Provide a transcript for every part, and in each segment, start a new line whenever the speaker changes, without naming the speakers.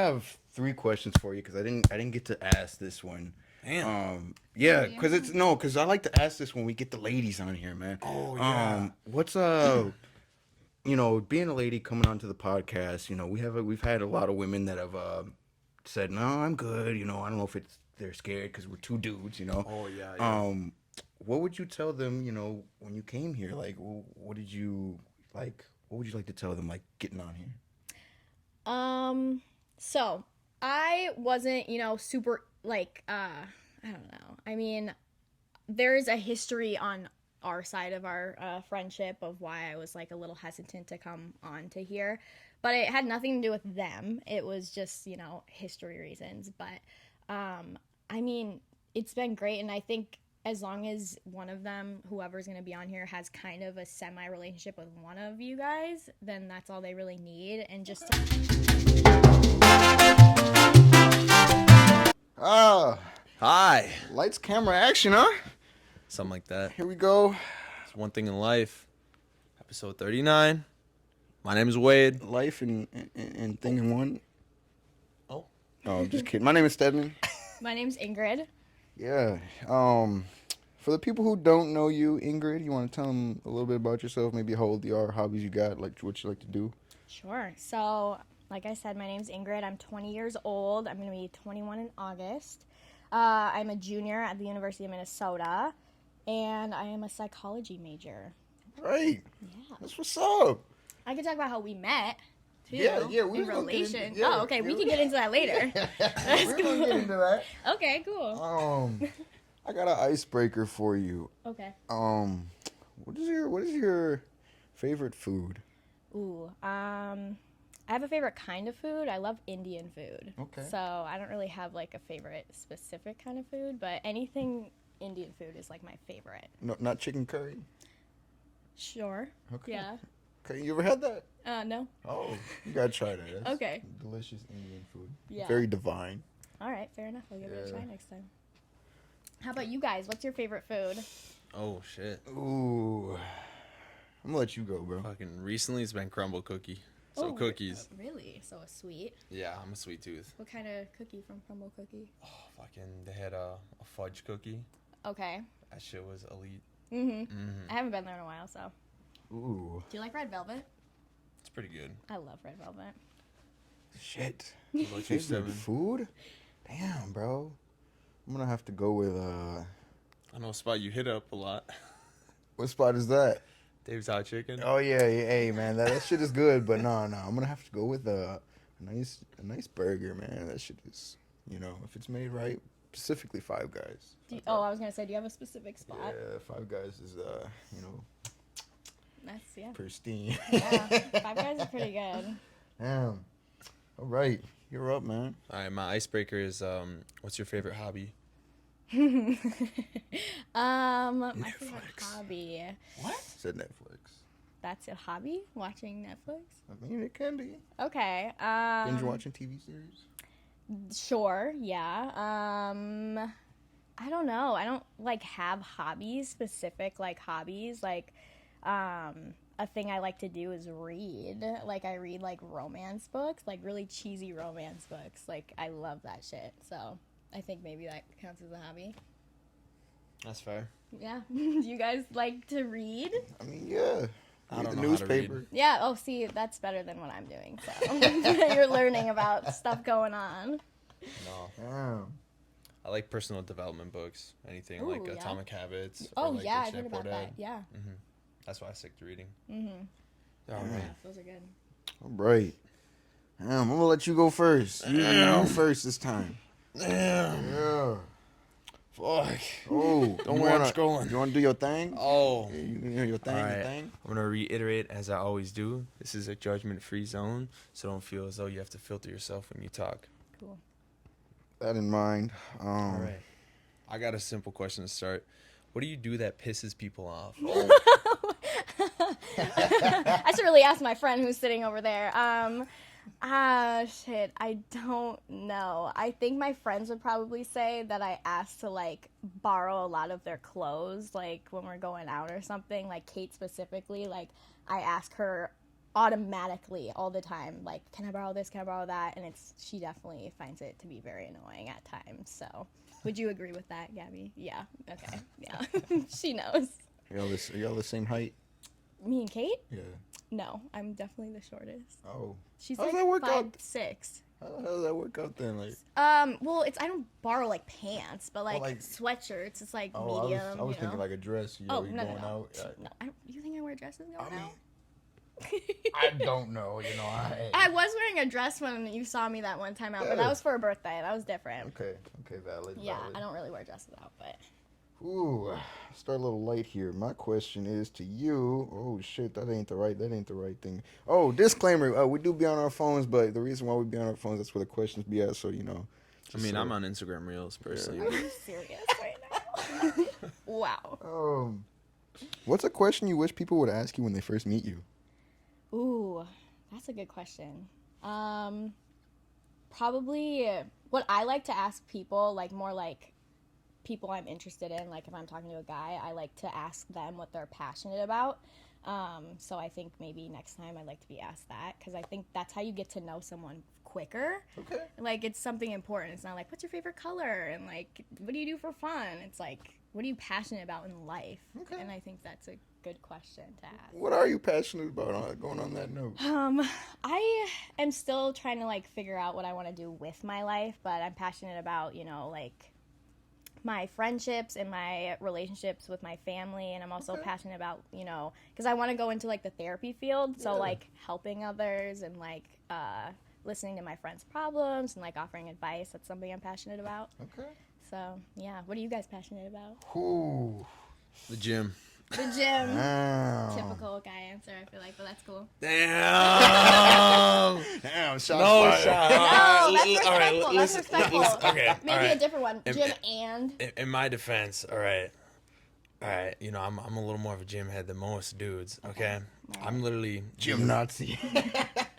I have three questions for you because I didn't get to ask this one.
Damn.
Yeah, because I like to ask this when we get the ladies on here, man.
Oh yeah.
What's being a lady coming onto the podcast, we've had a lot of women that have said, no, I'm good. I don't know if it's they're scared because we're two dudes.
Oh yeah, yeah.
What would you tell them, when you came here? Like, what did you like? What would you like to tell them, like getting on here?
So I wasn't, super I don't know. I mean, there's a history on our side of our friendship of why I was like a little hesitant to come on to here, but it had nothing to do with them. It was just, history reasons. But I mean, it's been great, and I think as long as one of them, whoever's going to be on here, has kind of a semi relationship with one of you guys, then that's all they really need. And just
Ah,
Hi.
lights, camera, action, huh?
Something like that.
Here we go.
It's one thing in life. Episode 39. My name is Wade.
Life and thing in one.
Oh.
Oh, I'm just kidding. My name is Stedman.
my name's Ingrid.
Yeah. For the people who don't know you, Ingrid, you want to tell them a little bit about yourself? Maybe how old you are, hobbies you got, like what you like to do.
Sure. So, like I said, my name's Ingrid. I'm 20 years old. I'm going to be 21 in August. I'm a junior at the University of Minnesota, and I am a psychology major.
Right.
Yeah.
That's what's up.
I could talk about how we met, too.
Yeah,
In
was gonna get
relation.
into- yeah,
oh, okay. We
yeah.
can get into that later. That's
We're gonna
cool.
get into that.
Okay, cool.
I got an icebreaker for you.
Okay.
What is your favorite food?
Ooh, I have a favorite kind of food. I love Indian food.
Okay.
So I don't really have like a favorite specific kind of food, but anything Indian food is like my favorite.
No, not chicken curry.
Sure.
Okay.
Yeah.
Okay, you ever had that?
No.
Oh, you gotta try that. That's
Okay.
delicious Indian food.
Yeah.
Very divine.
All right, fair enough. I'll give it a
Yeah.
try next time. How about you guys? What's your favorite food?
Oh shit.
Ooh, I'm gonna let you go, bro.
Fucking recently it's been crumble cookie. So
Oh,
cookies.
Really? So a sweet.
Yeah, I'm a sweet tooth.
What kind of cookie from Crumble Cookie?
Oh fucking they had a fudge cookie.
Okay.
That shit was elite.
I haven't been there in a while, so.
Ooh,
Do you like red velvet?
It's pretty good.
I love red velvet.
shit.
What about you,
Favorite
Steven?
food? Damn, bro. I'm gonna have to go with
I know a spot you hit up a lot.
what spot is that?
Dave's Hot Chicken.
Oh yeah, hey man, that shit is good, but no, I'm gonna have to go with a nice burger, man. That shit is, if it's made right, specifically Five Guys.
I was gonna say, do you have a specific spot?
Yeah, Five Guys is
That's yeah.
pristine.
Yeah, Five Guys is pretty good.
Damn. All right, you're up, man.
All right, my icebreaker is what's your favorite hobby?
My favorite
Netflix.
hobby.
What? Said Netflix.
That's a hobby? Watching Netflix?
I mean, it can be.
Okay.
Binge watching TV series.
Sure. Yeah. I don't know. I don't like have hobbies, specific like hobbies. Like, a thing I like to do is read. Like I read like romance books, like really cheesy romance books. Like I love that shit. So I think maybe that counts as a hobby.
That's fair.
Yeah. Do you guys like to read?
I mean, yeah.
I don't
the
know how to
newspaper.
read.
Yeah. Oh, see, that's better than what I'm doing. So you're learning about stuff going on.
No.
Damn.
I like personal development books. Anything
Ooh,
like
yeah.
Atomic Habits.
Oh
or like
yeah,
Rich
I've heard
Dad,
about
Poor
that.
Dad.
Yeah.
That's why I stick to reading.
Mm-hmm.
All
Yeah,
right.
those are good.
All right. Damn, I'm gonna let you go first. You go first this time.
Damn.
Yeah.
Fuck.
Oh,
Don't worry, I'm scrolling.
You wanna do your thing?
Oh.
Yeah, you can do your thing,
All
your
right.
thing.
I'm going to reiterate as I always do. This is a judgment-free zone, so don't feel as though you have to filter yourself when you talk.
Cool.
That in mind.
All right. I got a simple question to start. What do you do that pisses people off?
I should really ask my friend who's sitting over there. Shit, I don't know. I think my friends would probably say that I ask to, like, borrow a lot of their clothes, like, when we're going out or something. Like, Kate specifically, like, I ask her automatically all the time, like, can I borrow this, can I borrow that, and she definitely finds it to be very annoying at times. So would you agree with that, Gabby? Yeah. Okay. Yeah. She knows.
Y'all the same height?
Me and Kate?
Yeah.
No, I'm definitely the shortest.
Oh.
She's
How's
like
that work out?
5'6".
How does that work out then? Like,
Well, I don't borrow like pants, but like,
like-
sweatshirts. It's like
oh,
medium.
I was
you
thinking
know?
like a dress. You
Oh,
know,
no,
going
no.
out.
No, you think I wear dresses going
I mean,
out?
I don't know. You know,
I was wearing a dress when you saw me that one time out, but that was for a birthday. That was different.
Okay, valid.
Yeah,
valid.
I don't really wear dresses out, but
Ooh, start a little light here. My question is to you. Oh shit, that ain't the right thing. Oh, disclaimer. We do be on our phones, but the reason why we be on our phones, that's where the questions be at. So you know.
I mean, I'm on Instagram Reels personally.
are you serious right now? Wow.
What's a question you wish people would ask you when they first meet you?
Ooh, that's a good question. Probably what I like to ask people, like more like people I'm interested in, like if I'm talking to a guy, I like to ask them what they're passionate about. So I think maybe next time I'd like to be asked that, because I think that's how you get to know someone quicker.
Okay.
Like, it's something important. It's not like, what's your favorite color? And like, what do you do for fun? It's like, what are you passionate about in life?
Okay.
And I think that's a good question to ask.
What are you passionate about? Going on that note.
I am still trying to like figure out what I want to do with my life, but I'm passionate about, you know, like my friendships and my relationships with my family, and I'm also passionate about, you know, because I want to go into like the therapy field, so like helping others and like listening to my friends' problems and like offering advice. That's something I'm passionate about.
Okay.
So yeah, what are you guys passionate about?
Ooh.
The gym.
The gym.
Damn.
Typical guy answer, I feel like, but that's cool.
Damn.
Damn. Shots
No
fired.
shot.
No, that's
All right,
respectful. That's respectful.
Okay.
Maybe
all
a
right.
different one. Gym and.
In my defense, all right. You know, I'm a little more of a gym head than most dudes. Okay. I'm literally
Gym Nazi.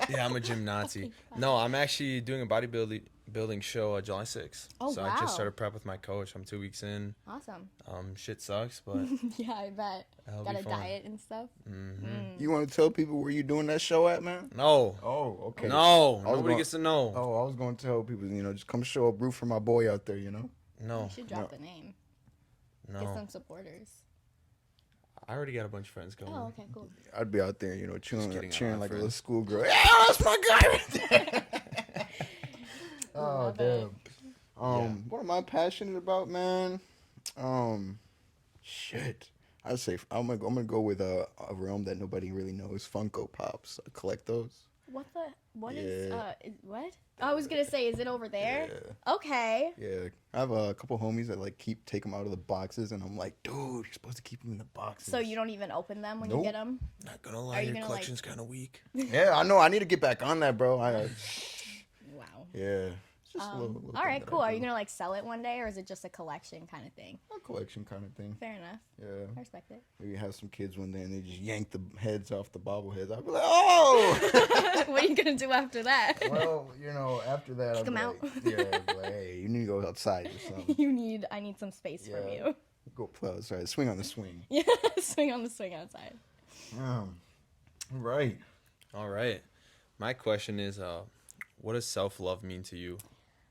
Yeah, I'm a gym Nazi. No, I'm actually doing a bodybuilding show July 6th.
Oh,
so
wow.
I just started prep with my coach. I'm 2 weeks in.
Awesome.
Shit sucks, but
Yeah, I bet.
that'll
Got
be
a
fun.
diet and stuff.
You want to tell people where you doing that show at, man?
No.
Oh, okay.
No.
I was
Nobody gets to know.
Oh, I was going to tell people, you know, just come show up, root for my boy out there, you know?
No.
You should drop the name. Get
No.
some supporters.
I already got a bunch of friends going.
Oh, okay, cool.
I'd be out there, you know,
kidding, I don't
cheering
have
like a
friends.
little schoolgirl. Yeah, that's my guy right there. Oh,
Love
damn.
it.
What am I passionate about, man? Shit. I'd say I'm gonna go with a realm that nobody really knows. Funko Pops. I collect those.
What
Yeah.
what? I was gonna say, is it over there?
Yeah.
Okay.
Yeah, I have a couple homies that like take them out of the boxes, and I'm like, dude, you're supposed to keep them in the boxes.
So you don't even open them when you
Nope.
get them?
Not gonna
Are
lie,
you
your
gonna,
collection's kind of weak.
Yeah, I know. I need to get back on that, bro.
Wow.
Yeah. It's just a little
All
thing
right,
that I
cool. Are
do.
you gonna like sell it one day, or is it just a collection kind of thing?
A collection kind of thing.
Fair enough.
Yeah.
I respect it.
Maybe have some kids one day and they just yank the heads off the bobbleheads. I'd be like, oh!
What are you gonna do after that?
Well, you know, after that, I'd
Kick
be
'em
like,
out.
yeah, I'd be like, hey, you need to go outside or something.
I need some space from
Yeah.
you.
Go play outside. Swing on the swing.
Yeah, swing on the swing outside.
All right.
All right. My question is, what does self-love mean to you?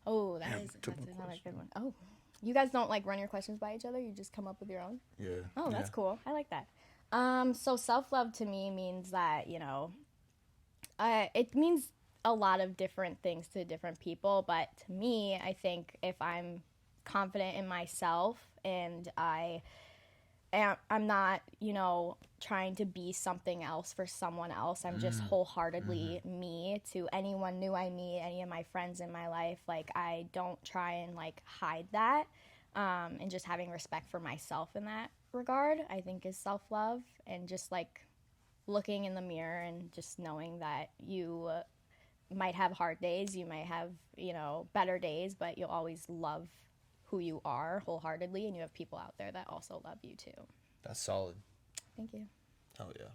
Oh,
Damn,
that's
triple
another
question.
good one. Oh, you guys don't like run your questions by each other? You just come up with your own?
Yeah.
Oh, that's
Yeah.
cool. I like that. So self-love to me means that, you know, it means a lot of different things to different people, but to me, I think if I'm confident in myself and I'm not, you know, trying to be something else for someone else. I'm just wholeheartedly me to anyone new I meet, any of my friends in my life. Like, I don't try and, like, hide that. And just having respect for myself in that regard, I think is self-love. And just, like, looking in the mirror and just knowing that you might have hard days, you might have, you know, better days, but you'll always love who you are wholeheartedly, and you have people out there that also love you too.
That's solid.
Thank you.
Hell yeah.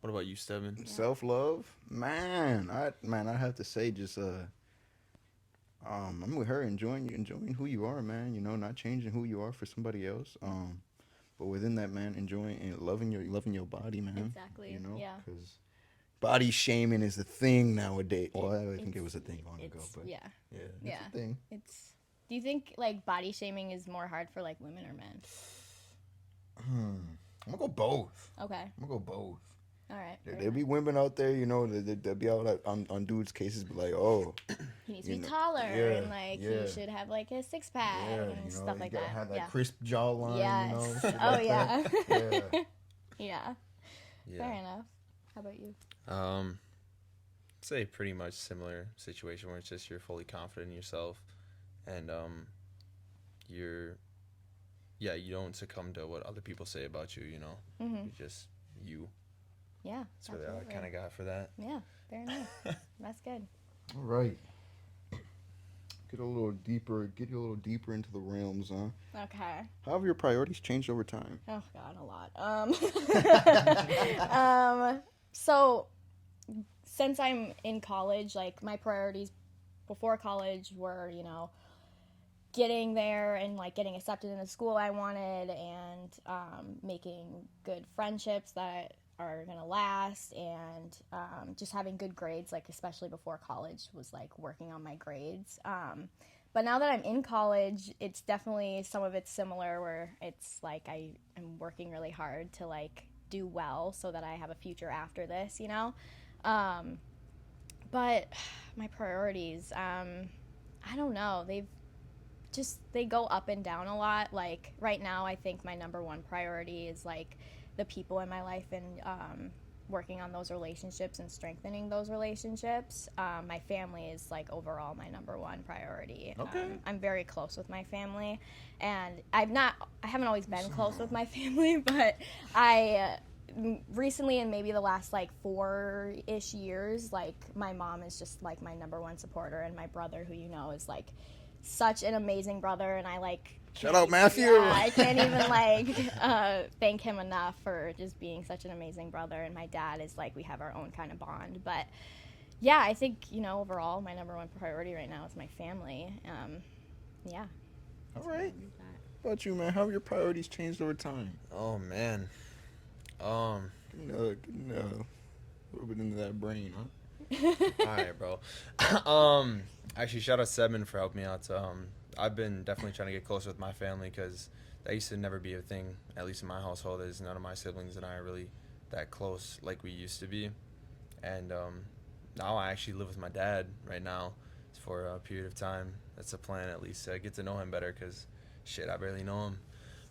What about you, Steven?
Self love, man. I have to say, just I'm with her, enjoying who you are, man. You know, not changing who you are for somebody else. But within that, man, enjoying and loving your body, man.
Exactly.
You know,
Yeah.
because body shaming is a thing nowadays. Well, I think it was a thing long ago, but
yeah.
yeah, it's
Yeah.
a thing.
It's. Do you think like body shaming is more hard for like women or men?
I'm gonna go both.
Okay.
I'm gonna go both.
All right.
There'll be women out there, you know, they'll be out like, on dudes' cases, be like, oh,
He needs to
you
be
know,
taller
yeah,
and like
yeah.
he should have like a six pack
yeah,
and
you know,
stuff
you
like
gotta
that.
have that
Yeah.
crisp jawline,
Yes.
you know. Shit
Oh
like
yeah.
that. Yeah.
Yeah.
Yeah.
Fair enough. How about you?
Say pretty much similar situation where it's just you're fully confident in yourself, and you're, yeah, you don't succumb to what other people say about you. You know,
Mm-hmm.
you're just you.
Yeah.
That's what I kind of got for that.
Yeah. Fair enough. That's good.
All right. Get a little deeper into the realms, huh?
Okay.
How have your priorities changed over time?
Oh God, a lot. So since I'm in college, like my priorities before college were, you know, getting there and like getting accepted in the school I wanted and making good friendships that are gonna last and just having good grades, like especially before college was like working on my grades. But now that I'm in college, it's definitely some of it's similar where it's like I am working really hard to like do well so that I have a future after this, you know? But my priorities, I don't know. They go up and down a lot. Like right now, I think my number one priority is like the people in my life and working on those relationships and strengthening those relationships. My family is like overall my number one priority.
Okay.
I'm very close with my family, and I haven't always been close with my family, but I recently, in maybe the last like 4-ish years, like my mom is just like my number one supporter, and my brother, who you know is like such an amazing brother, and I like
Shout out Matthew.
Yeah, I can't even like thank him enough for just being such an amazing brother. And my dad is like, we have our own kind of bond. But yeah, I think, you know, overall my number one priority right now is my family. Yeah.
All right. How about you, man? How have your priorities changed over time?
Oh man.
Getting a little bit into that brain, huh?
All right, bro. Actually, shout out Sedman for helping me out. I've been definitely trying to get closer with my family because that used to never be a thing. At least in my household, is none of my siblings and I are really that close like we used to be. And now I actually live with my dad right now for a period of time. That's a plan, at least, to get to know him better because, shit, I barely know him.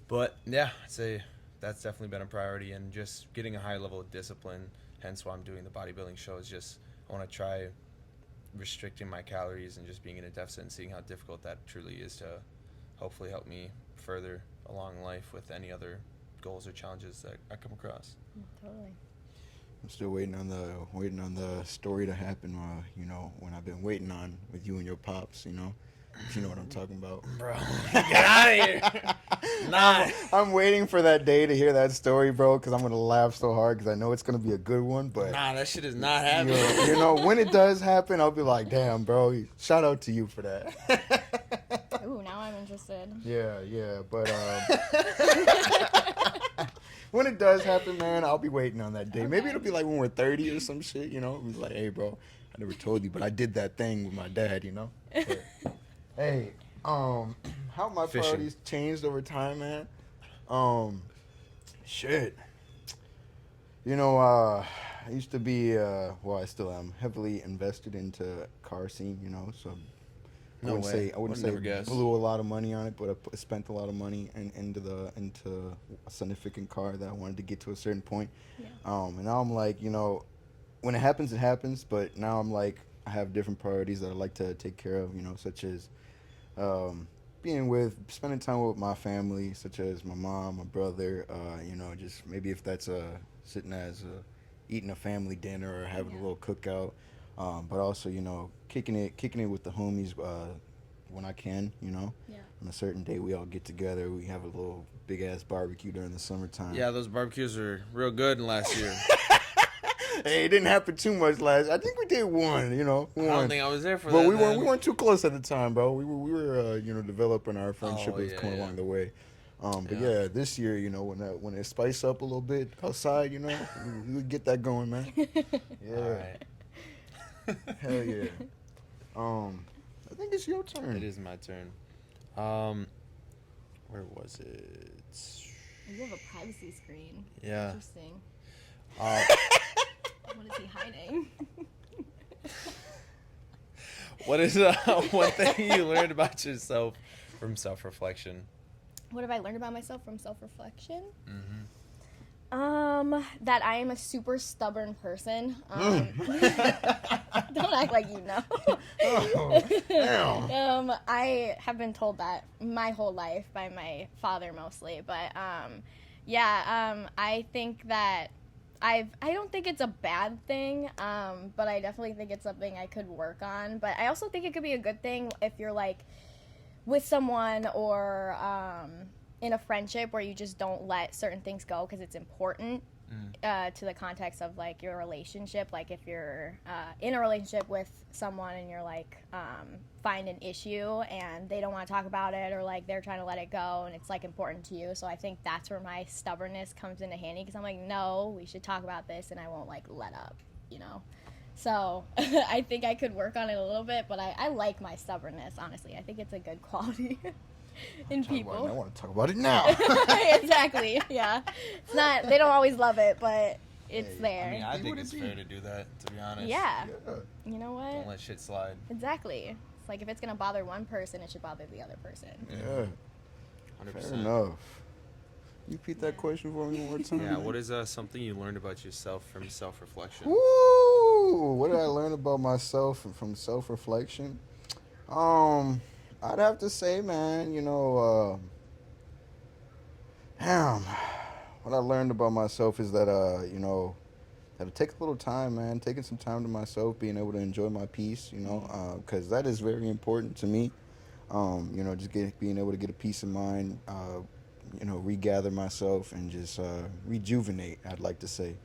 But yeah, I'd say that's definitely been a priority, and just getting a high level of discipline. Hence why I'm doing the bodybuilding show. Is just I want to try restricting my calories and just being in a deficit and seeing how difficult that truly is to hopefully help me further along life with any other goals or challenges that I come across.
Totally.
I'm still waiting on the story to happen. You know, when I've been waiting on with you and your pops. You know, if you know what I'm talking about.
Bro, get out of here. Nah.
I'm waiting for that day to hear that story, bro, because I'm gonna laugh so hard because I know it's gonna be a good one. But
Nah, that shit is not happening.
you know, when it does happen, I'll be like, damn, bro, shout out to you for that.
Ooh, now I'm interested.
Yeah, but when it does happen, man, I'll be waiting on that day. Maybe
Okay.
it'll be like when we're 30 or some shit, you know? It'll be like, hey, bro, I never told you, but I did that thing with my dad, you know? But, hey, how my
Fishing.
priorities changed over time, man? Shit. You know, I used to be, well, I still am heavily invested into car scene, you know, so
No way.
I wouldn't
Would
say
never guess.
blew a lot of money on it, but I spent a lot of money into a significant car that I wanted to get to a certain point.
Yeah.
And now I'm like, you know, when it happens, it happens. But now I'm like, I have different priorities that I like to take care of, you know, such as spending time with my family, such as my mom, my brother, you know, just maybe if that's sitting as eating a family dinner or having a little cookout. But also, you know, kicking it with the homies when I can, you know.
Yeah.
On a certain day, we all get together. We have a little big ass barbecue during the summertime.
Yeah, those barbecues were real good last year.
Hey, it didn't happen too much last. I think we did one, you know.
I don't think I was there for
But
that.
we weren't
then.
we weren't too close at the time, bro. We were you know, developing our friendship.
Oh,
It was
yeah,
coming
yeah.
along the way. But
Yeah.
yeah, this year, when it spice up a little bit outside, we get that going, man.
All
Yeah,
right.
hell yeah. Um, I think it's your
It
turn.
is my turn. Um, where was it?
You have a privacy screen.
Yeah.
Interesting.
Uh,
What is he hiding?
what is one thing you learned about yourself from self-reflection?
What have I learned about myself from self-reflection?
Mm-hmm.
That I am a super stubborn person. Don't act like you know.
Oh, damn.
I have been told that my whole life by my father mostly, but yeah, I think that I don't think it's a bad thing, but I definitely think it's something I could work on. But I also think it could be a good thing if you're like with someone or in a friendship where you just don't let certain things go because it's important to the context of like your relationship. Like if you're in a relationship with someone and you're like find an issue and they don't want to talk about it, or like they're trying to let it go and it's like important to you. So I think that's where my stubbornness comes into handy, because I'm like, no, we should talk about this, and I won't like let up, you know. So I think I could work on it a little bit, but I like my stubbornness, honestly. I think it's a good quality in
Talk about it. I
people.
want to talk about it now.
Exactly, yeah. It's not, they don't always love it, but it's
Hey,
there.
I mean, I
It
think
would
it's
be.
fair to do that, to be honest.
Yeah.
Yeah.
You know
Don't
what?
let shit slide.
Exactly. It's like if it's going to bother one person, it should bother the other person.
Yeah.
100%.
Fair enough. You repeat that
Yeah.
question for me one more time.
Yeah,
man?
what is something you learned about yourself from self-reflection?
Woo! What did I learn about myself from self-reflection? Um, I'd have to say, man, damn. What I learned about myself is that, that it takes a little time, man. Taking some time to myself, being able to enjoy my peace, because that is very important to me. Just being able to get a peace of mind, regather myself and just rejuvenate. I'd like to say,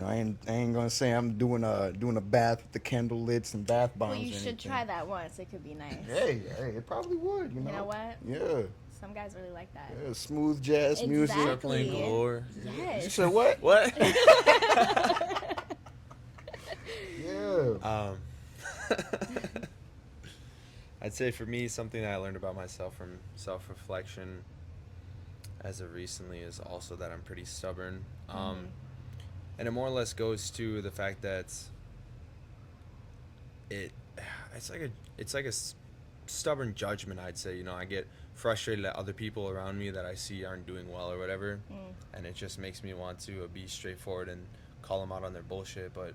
I ain't gonna say I'm doing a bath with the candle lits and bath bombs.
Well, you
or
should
anything.
try that once. It could be nice.
Hey, it probably would.
You know what?
Yeah,
Some guys really like that.
yeah, smooth jazz music.
Exactly.
Circling galore.
You
Yes.
said what?
What?
Yeah.
I'd say for me, something that I learned about myself from self-reflection as of recently is also that I'm pretty stubborn. And it more or less goes to the fact that it it's like a stubborn judgment, I'd say. I get frustrated at other people around me that I see aren't doing well or whatever, and it just makes me want to be straightforward and call them out on their bullshit. But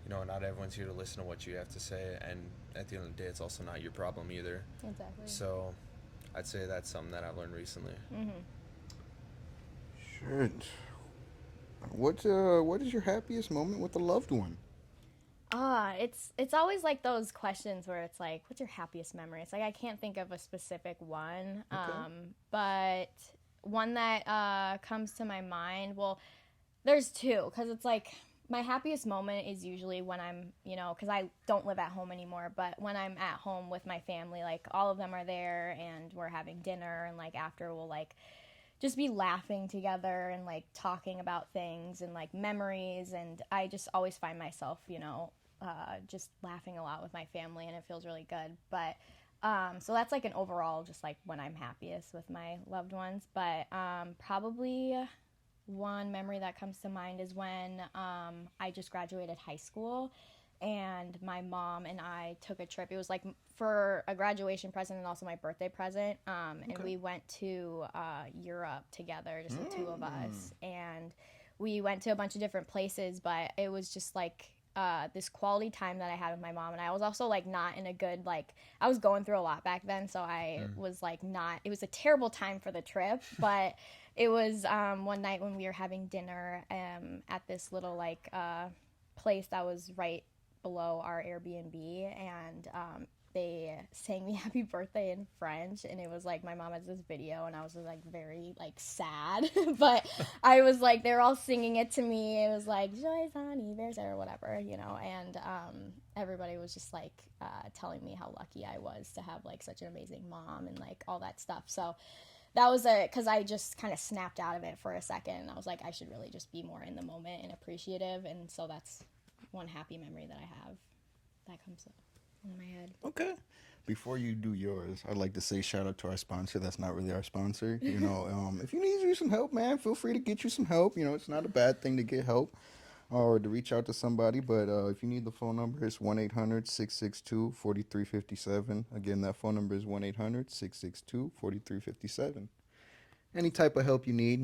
not everyone's here to listen to what you have to say, and at the end of the day, it's also not your problem either.
Exactly.
So I'd say that's something that I've learned recently.
Shit. What is your happiest moment with a loved one?
It's always like those questions where it's like, what's your happiest memory? It's like I can't think of a specific one, but one that comes to my mind. Well, there's two, because it's like my happiest moment is usually when I'm, because I don't live at home anymore, but when I'm at home with my family, like all of them are there and we're having dinner, and like after we'll like just be laughing together and like talking about things and like memories. And I just always find myself, just laughing a lot with my family, and it feels really good. But so that's like an overall, just like when I'm happiest with my loved ones. But probably one memory that comes to mind is when I just graduated high school, and my mom and I took a trip. It was like for a graduation present and also my birthday present. And we went to Europe together, just the two of us. And we went to a bunch of different places, but it was just like this quality time that I had with my mom. And I was also like not in a good, like, I was going through a lot back then. So I was like not, it was a terrible time for the trip, but it was one night when we were having dinner at this little like place that was right below our Airbnb, and they sang me happy birthday in French, and it was like my mom has this video, and I was like very like sad but I was like, they're all singing it to me. It was like joyeux anniversaire or whatever, and everybody was just like telling me how lucky I was to have like such an amazing mom and like all that stuff. So that was because I just kind of snapped out of it for a second. I was like, I should really just be more in the moment and appreciative. And so that's one happy memory that I have that comes up in my head.
Okay. Before you do yours, I'd like to say shout out to our sponsor. That's not really our sponsor. If you need some help, man, feel free to get you some help. It's not a bad thing to get help or to reach out to somebody. But if you need the phone number, it's 1-800-662-4357. Again, that phone number is 1-800-662-4357. Any type of help you need,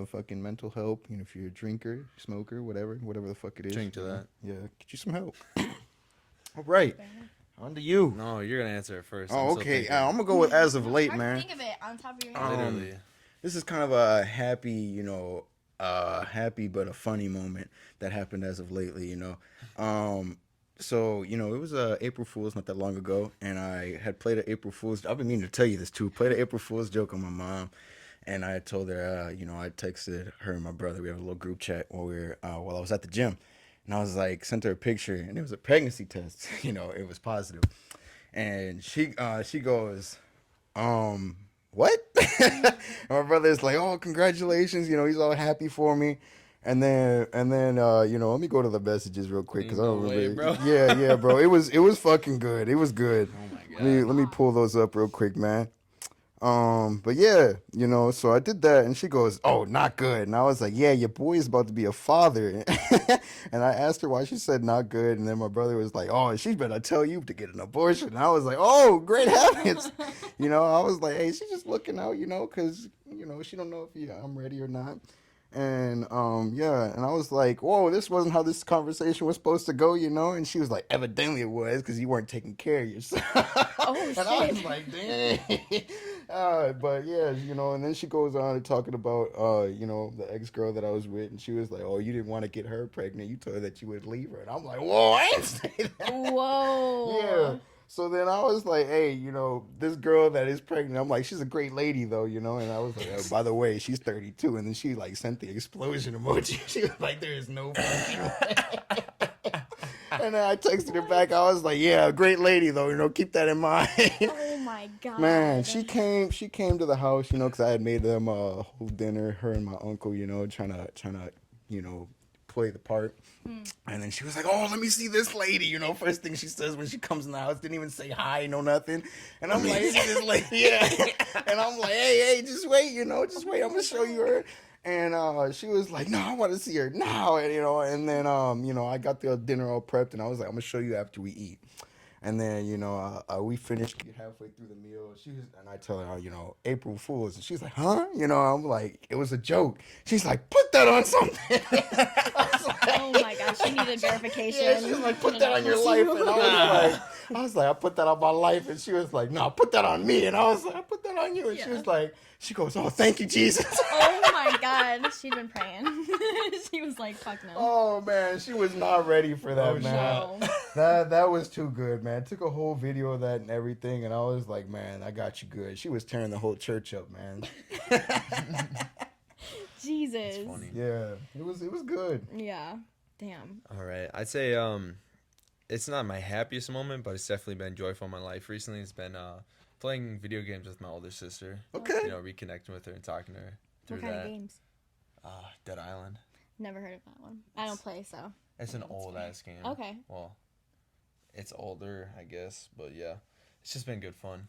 fucking mental help. If you're a drinker, smoker, whatever the fuck it is.
Drink to that.
Yeah, get you some help. All right. On to you.
No, you're gonna answer it first.
Oh, okay. I'm gonna go with as of late,
Hard
man.
to think of it on top of your head.
Literally.
This is kind of a happy, happy but a funny moment that happened as of lately. So it was April Fool's not that long ago, and I had played an April Fool's. I've been meaning to tell you this too. Played an April Fool's joke on my mom, and I told her, I texted her and my brother. We have a little group chat while I was at the gym. And I was like, sent her a picture, and it was a pregnancy test. It was positive. And she goes, what? And my brother's like, oh, congratulations. He's all happy for me. And then, let me go to the messages real quick because I don't remember.
Bro.
Yeah, bro. It was fucking good. It was good.
Oh my god.
Let me pull those up real quick, man. But yeah, so I did that and she goes, oh, not good. And I was like, yeah, your boy is about to be a father. And I asked her why she said not good. And then my brother was like, oh, she better tell you to get an abortion. And I was like, oh, great heavens. I was like, hey, she's just looking out, because, she don't know if I'm ready or not. And and I was like, whoa, this wasn't how this conversation was supposed to go, and she was like, evidently it was because you weren't taking care of yourself.
Oh,
and
shit.
I was like, dang. But yeah, and then she goes on and talking about the ex-girl that I was with, and she was like, oh, you didn't want to get her pregnant, you told her that you would leave her. And I'm like, whoa, I didn't say that.
Whoa.
Yeah. So then I was like, hey, this girl that is pregnant, I'm like, she's a great lady though, and I was like, oh, by the way, she's 32. And then she like sent the explosion emoji. She was like, there is no fucking way. And then I texted her back. I was like, yeah, great lady though, keep that in mind.
Oh my god.
Man, she came to the house, because I had made them a whole dinner, her and my uncle, trying to, play the part. And then she was like, oh, let me see this lady, first thing she says when she comes in the house, didn't even say hi, no nothing. And I'm like, this lady, yeah. And I'm like, hey, just wait, just wait, I'm gonna show you her. And she was like, no, I want to see her now. And then I got the dinner all prepped, and I was like, I'm gonna show you after we eat. And then, we finished halfway through the meal. And I tell her, April Fool's. And she's like, huh? I'm like, it was a joke. She's like, put that on something.
Oh my gosh, she needed verification.
Yeah, she's like, put that on your life. And I was like, I put that on my life. And she was like, no, put that on me. And I was like, I put that on you. And she goes, oh, thank you, Jesus.
Oh my god, she'd been praying. She was like, fuck no.
Oh man, she was not ready for that, man.
No.
That was too good, man. Took a whole video of that and everything, and I was like, man, I got you good. She was tearing the whole church up, man.
Jesus.
That's funny.
Yeah, it was good.
Yeah. Damn.
All right. I'd say it's not my happiest moment, but it's definitely been joyful in my life recently. It's been playing video games with my older sister.
Okay.
Reconnecting with her and talking to her through
What kind
that.
of games?
Dead Island.
Never heard of that one. I don't play, so.
It's an old ass game.
Okay.
Well, it's older, I guess, but yeah, it's just been good fun.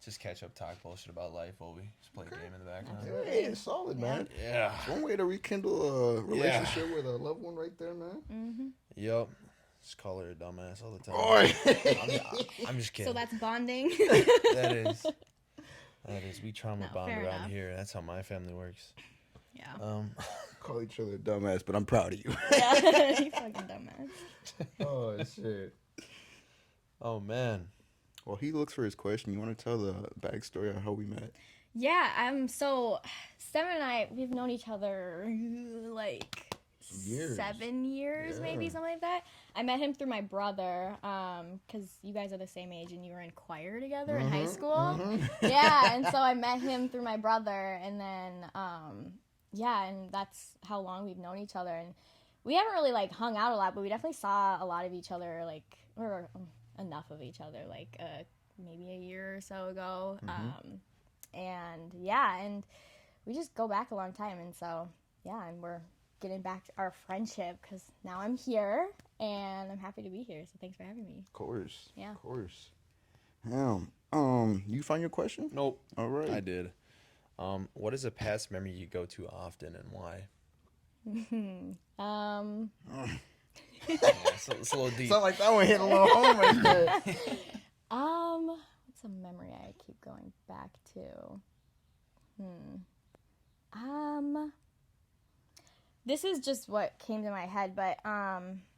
Just catch up, talk bullshit about life while we just play a game in the background.
Hey, it's solid, man.
Yeah.
It's one way to rekindle a relationship with a loved one right there, man.
Mm-hmm.
Yep. Just call her a dumbass all the time.
Boy.
I'm just kidding.
So that's bonding.
That is. We trauma
No,
bond
fair
around
enough.
here. That's how my family works.
Yeah.
Call each other a dumbass, but I'm proud of you.
Yeah. You fucking dumbass.
Oh, shit.
Oh, man.
Well, he looks for his question. You want to tell the backstory of how we met?
Yeah, so Stephen and I, we've known each other like
Years.
7 years, maybe,
Yeah.
something like that. I met him through my brother, because you guys are the same age and you were in choir together in high school. Yeah, and so I met him through my brother, and then, and that's how long we've known each other. And we haven't really, like, hung out a lot, but we definitely saw a lot of each other, like, or enough of each other, like, maybe a year or so ago. And yeah, and we just go back a long time. And so, yeah, and we're getting back to our friendship because now I'm here and I'm happy to be here. So thanks for having me.
Of course.
Yeah.
Of course. You find your question?
Nope.
All right.
I did. What is a past memory you go to often and why? Yeah, it's a little deep.
Sound like that one hit a little home right there.
What's a memory I keep going back to? This is just what came to my head, but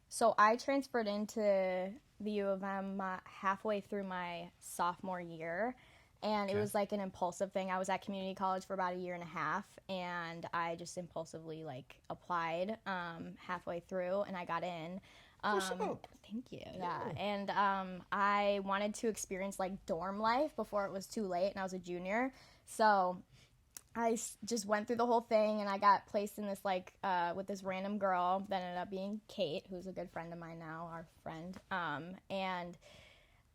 so I transferred into the U of M halfway through my sophomore year, and it was like an impulsive thing. I was at community college for about a year and a half, and I just impulsively like applied halfway through, and I got in. Thank you. Yeah, and I wanted to experience like dorm life before it was too late, and I was a junior, so I just went through the whole thing, and I got placed in this like with this random girl that ended up being Kate, who's a good friend of mine now, our friend. And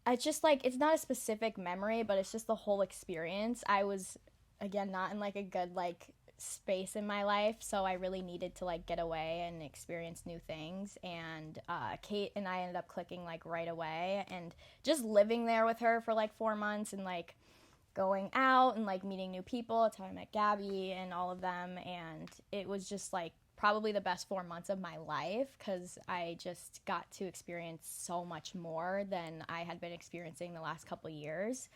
it's just like, it's not a specific memory, but it's just the whole experience. I was, again, not in like a good like space in my life, so I really needed to like get away and experience new things. And Kate and I ended up clicking like right away, and just living there with her for like 4 months and like going out and like meeting new people. That's how I met Gabby and all of them, and it was just like probably the best 4 months of my life because I just got to experience so much more than I had been experiencing the last couple years,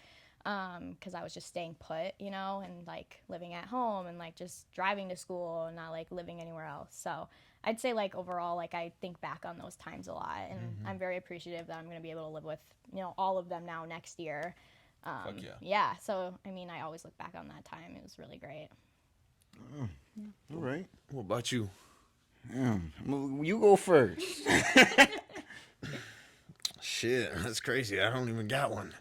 because I was just staying put, you know, and like living at home and like just driving to school and not like living anywhere else. So I'd say like overall, like I think back on those times a lot, and I'm very appreciative that I'm going to be able to live with, you know, all of them now next year.
Fuck yeah.
Yeah, so I mean, I always look back on that time. It was really great.
All right.
What about you?
You go first.
Shit, that's crazy. I don't even got one.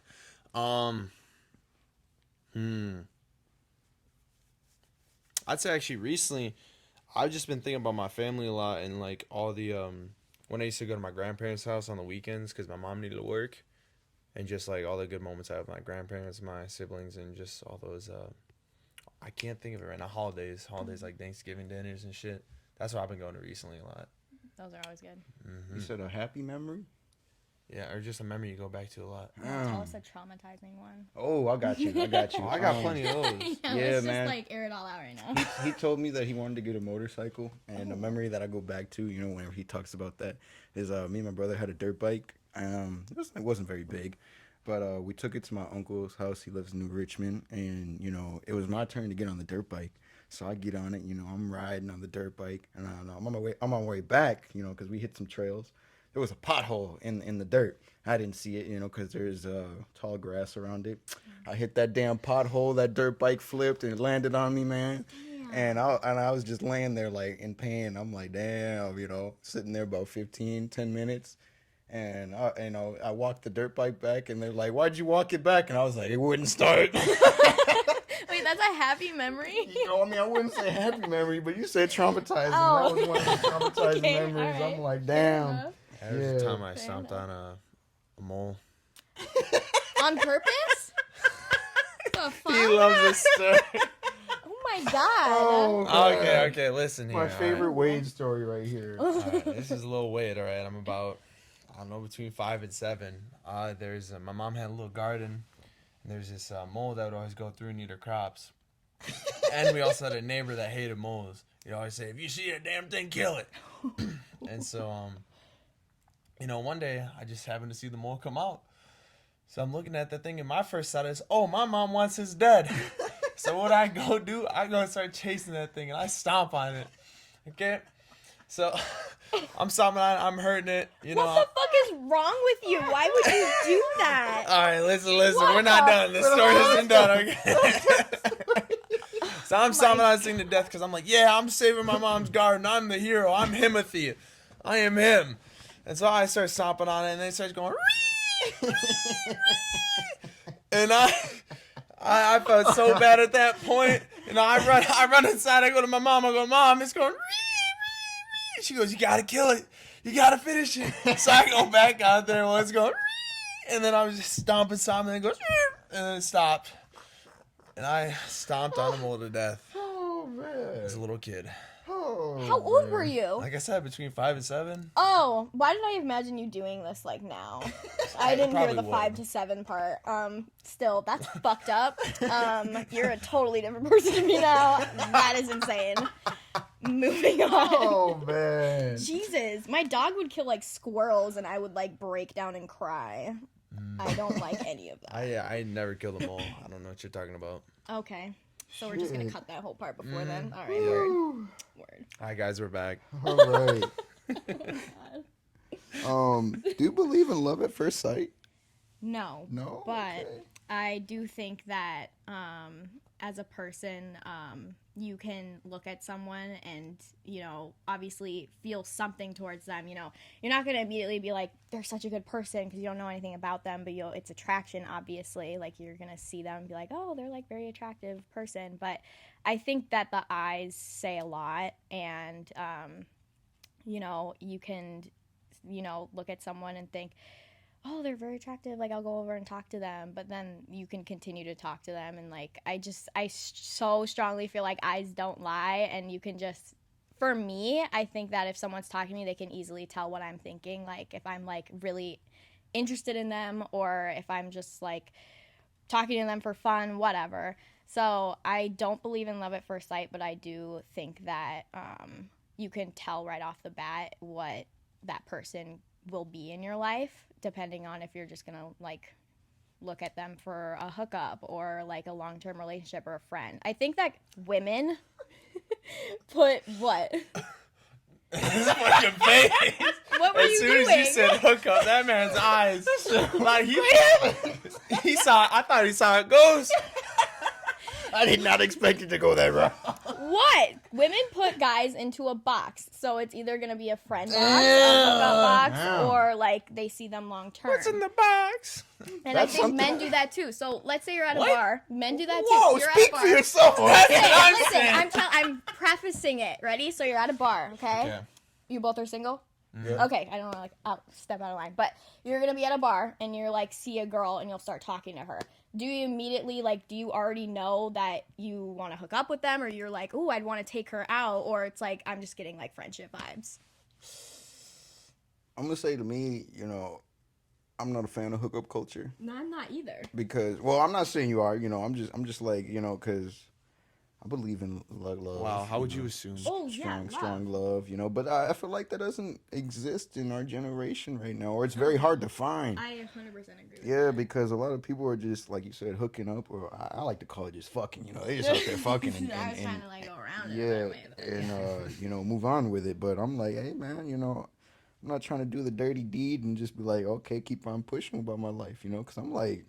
I'd say actually recently, I've just been thinking about my family a lot, and like all the when I used to go to my grandparents' house on the weekends because my mom needed to work, and just like all the good moments I have with my grandparents, my siblings, and just all those I can't think of it right now. Holidays like Thanksgiving dinners and shit. That's what I've been going to recently a lot.
Those are always good.
You said a happy memory?
Yeah, or just a memory you go back to a lot.
Tell us a traumatizing one.
Oh, I got you.
I got plenty of those.
Yeah,
Yeah,
let's
man.
just like air it all out right now.
He told me that he wanted to get a motorcycle, and the memory that I go back to, you know, whenever he talks about that, is me and my brother had a dirt bike. It wasn't very big, but we took it to my uncle's house. He lives in New Richmond, and you know, it was my turn to get on the dirt bike. So I get on it, you know, I'm riding on the dirt bike, and I'm on my way back, you know, because we hit some trails. There was a pothole in the dirt. I didn't see it, you know, because there's tall grass around it. I hit that damn pothole. That dirt bike flipped and it landed on me, man. And I was just laying there like in pain. I'm like, damn, you know, sitting there about 10 minutes. And I walked the dirt bike back, and they're like, "Why'd you walk it back?" And I was like, "It wouldn't start."
Wait, that's a happy memory?
You know, I mean, I wouldn't say happy memory, but you said traumatizing.
Oh.
That was one of the traumatizing
Okay,
memories.
all right.
I'm like,
Fair
damn.
enough.
There was a time I
Fair
stomped
enough.
on a mole.
On purpose? The fuck?
He loves this story.
Oh my god.
Oh, God.
Okay, listen here.
My
all
favorite Wade story right here.
All right, this is a little Wade, all right? I'm about, I don't know, between 5 and 7. There's my mom had a little garden, and there's this mole that would always go through and eat her crops. And we also had a neighbor that hated moles. He'd always say, "If you see a damn thing, kill it." And so, you know, one day I just happened to see the mole come out. So I'm looking at that thing, and my first thought is, "Oh, my mom wants his dead." So what I go do, I go and start chasing that thing, and I stomp on it. Okay? So I'm stomping on it, I'm hurting it. You know.
What the fuck is wrong with you? Why would you do that?
All right, listen.
What
We're not
the
done. The story isn't done, okay? So I'm stomping on this thing to death because I'm like, yeah, I'm saving my mom's garden. I'm the hero. I'm Himothy. I am him. And so I start stomping on it, and then it starts going, and I felt so bad at that point. You know, I run inside. I go to my mom. I go, "Mom, it's going." She goes, "You gotta kill it. You gotta finish it." So I go back out there while it's going, and then I was just stomping, and it goes, and then it stopped. and I stomped on him to death
Oh man.
as a little kid.
Oh,
How old
man.
were you?
Like I said, between 5 and 7.
Oh, why did I imagine you doing this like now? I didn't hear
probably
the
would.
5 to 7 part. Still, that's fucked up. You're a totally different person to me now. That is insane. Moving on.
Oh man.
Jesus, my dog would kill like squirrels, and I would like break down and cry. I don't like any of that.
I never killed them all. I don't know what you're talking about.
Okay, so we're just gonna
Shit.
cut that whole part before then. All right, word. Word.
Hi guys, we're back.
All right. Do you believe in love at first sight?
No.
No.
But
Okay.
I do think that as a person, you can look at someone and, you know, obviously feel something towards them. You know, you're not going to immediately be like, they're such a good person because you don't know anything about them, but it's attraction, obviously. Like, you're going to see them and be like, oh, they're like very attractive person. But I think that the eyes say a lot, and, you know, you can, you know, look at someone and think, oh, they're very attractive, like I'll go over and talk to them, but then you can continue to talk to them, and like I so strongly feel like eyes don't lie, and you can just, for me, I think that if someone's talking to me, they can easily tell what I'm thinking, like if I'm like really interested in them, or if I'm just like talking to them for fun, whatever. So I don't believe in love at first sight, but I do think that you can tell right off the bat what that person will be in your life, depending on if you're just gonna like look at them for a hookup or like a long-term relationship or a friend. I think that women put what?
Fucking face.
What were
As
you
soon
doing?
as you said hook up, that man's eyes, like he saw. I thought he saw a ghost.
I did not expect it to go that route.
What? Women put guys into a box, so it's either gonna be a friend box, a hookup box,
Damn.
or like they see them long term.
What's in the box?
And
That's
I think
something-
men do that too. So let's say you're at a
What?
bar. Men do that
Whoa,
too. You're
speak
at a bar.
for yourself.
Listen, I'm prefacing it. Ready? So you're at a bar, okay?
Okay.
You both are single?
Yeah.
Okay, I don't want to like step out of line, but you're gonna be at a bar and you're like see a girl and you'll start talking to her. Do you immediately like? Do you already know that you want to hook up with them, or you're like, oh, I'd want to take her out, or it's like I'm just getting like friendship vibes?
I'm gonna say to me, you know, I'm not a fan of hookup culture
No, I'm not either.
because, well, I'm not saying you are. You know, I'm just like, you know, because I believe in love.
Wow, how would you assume?
Oh yeah,
Strong love, you know, but I feel like that doesn't exist in our generation right now, or it's very hard to find.
I 100% agree. With
Yeah,
that.
because a lot of people are just, like you said, hooking up, or I like to call it just fucking, you know, they just out there fucking
I was trying
and
to like go around it.
yeah,
that way, but-
and you know, move on with it. But I'm like, hey man, you know, I'm not trying to do the dirty deed and just be like, okay, keep on pushing about my life, you know, because I'm like,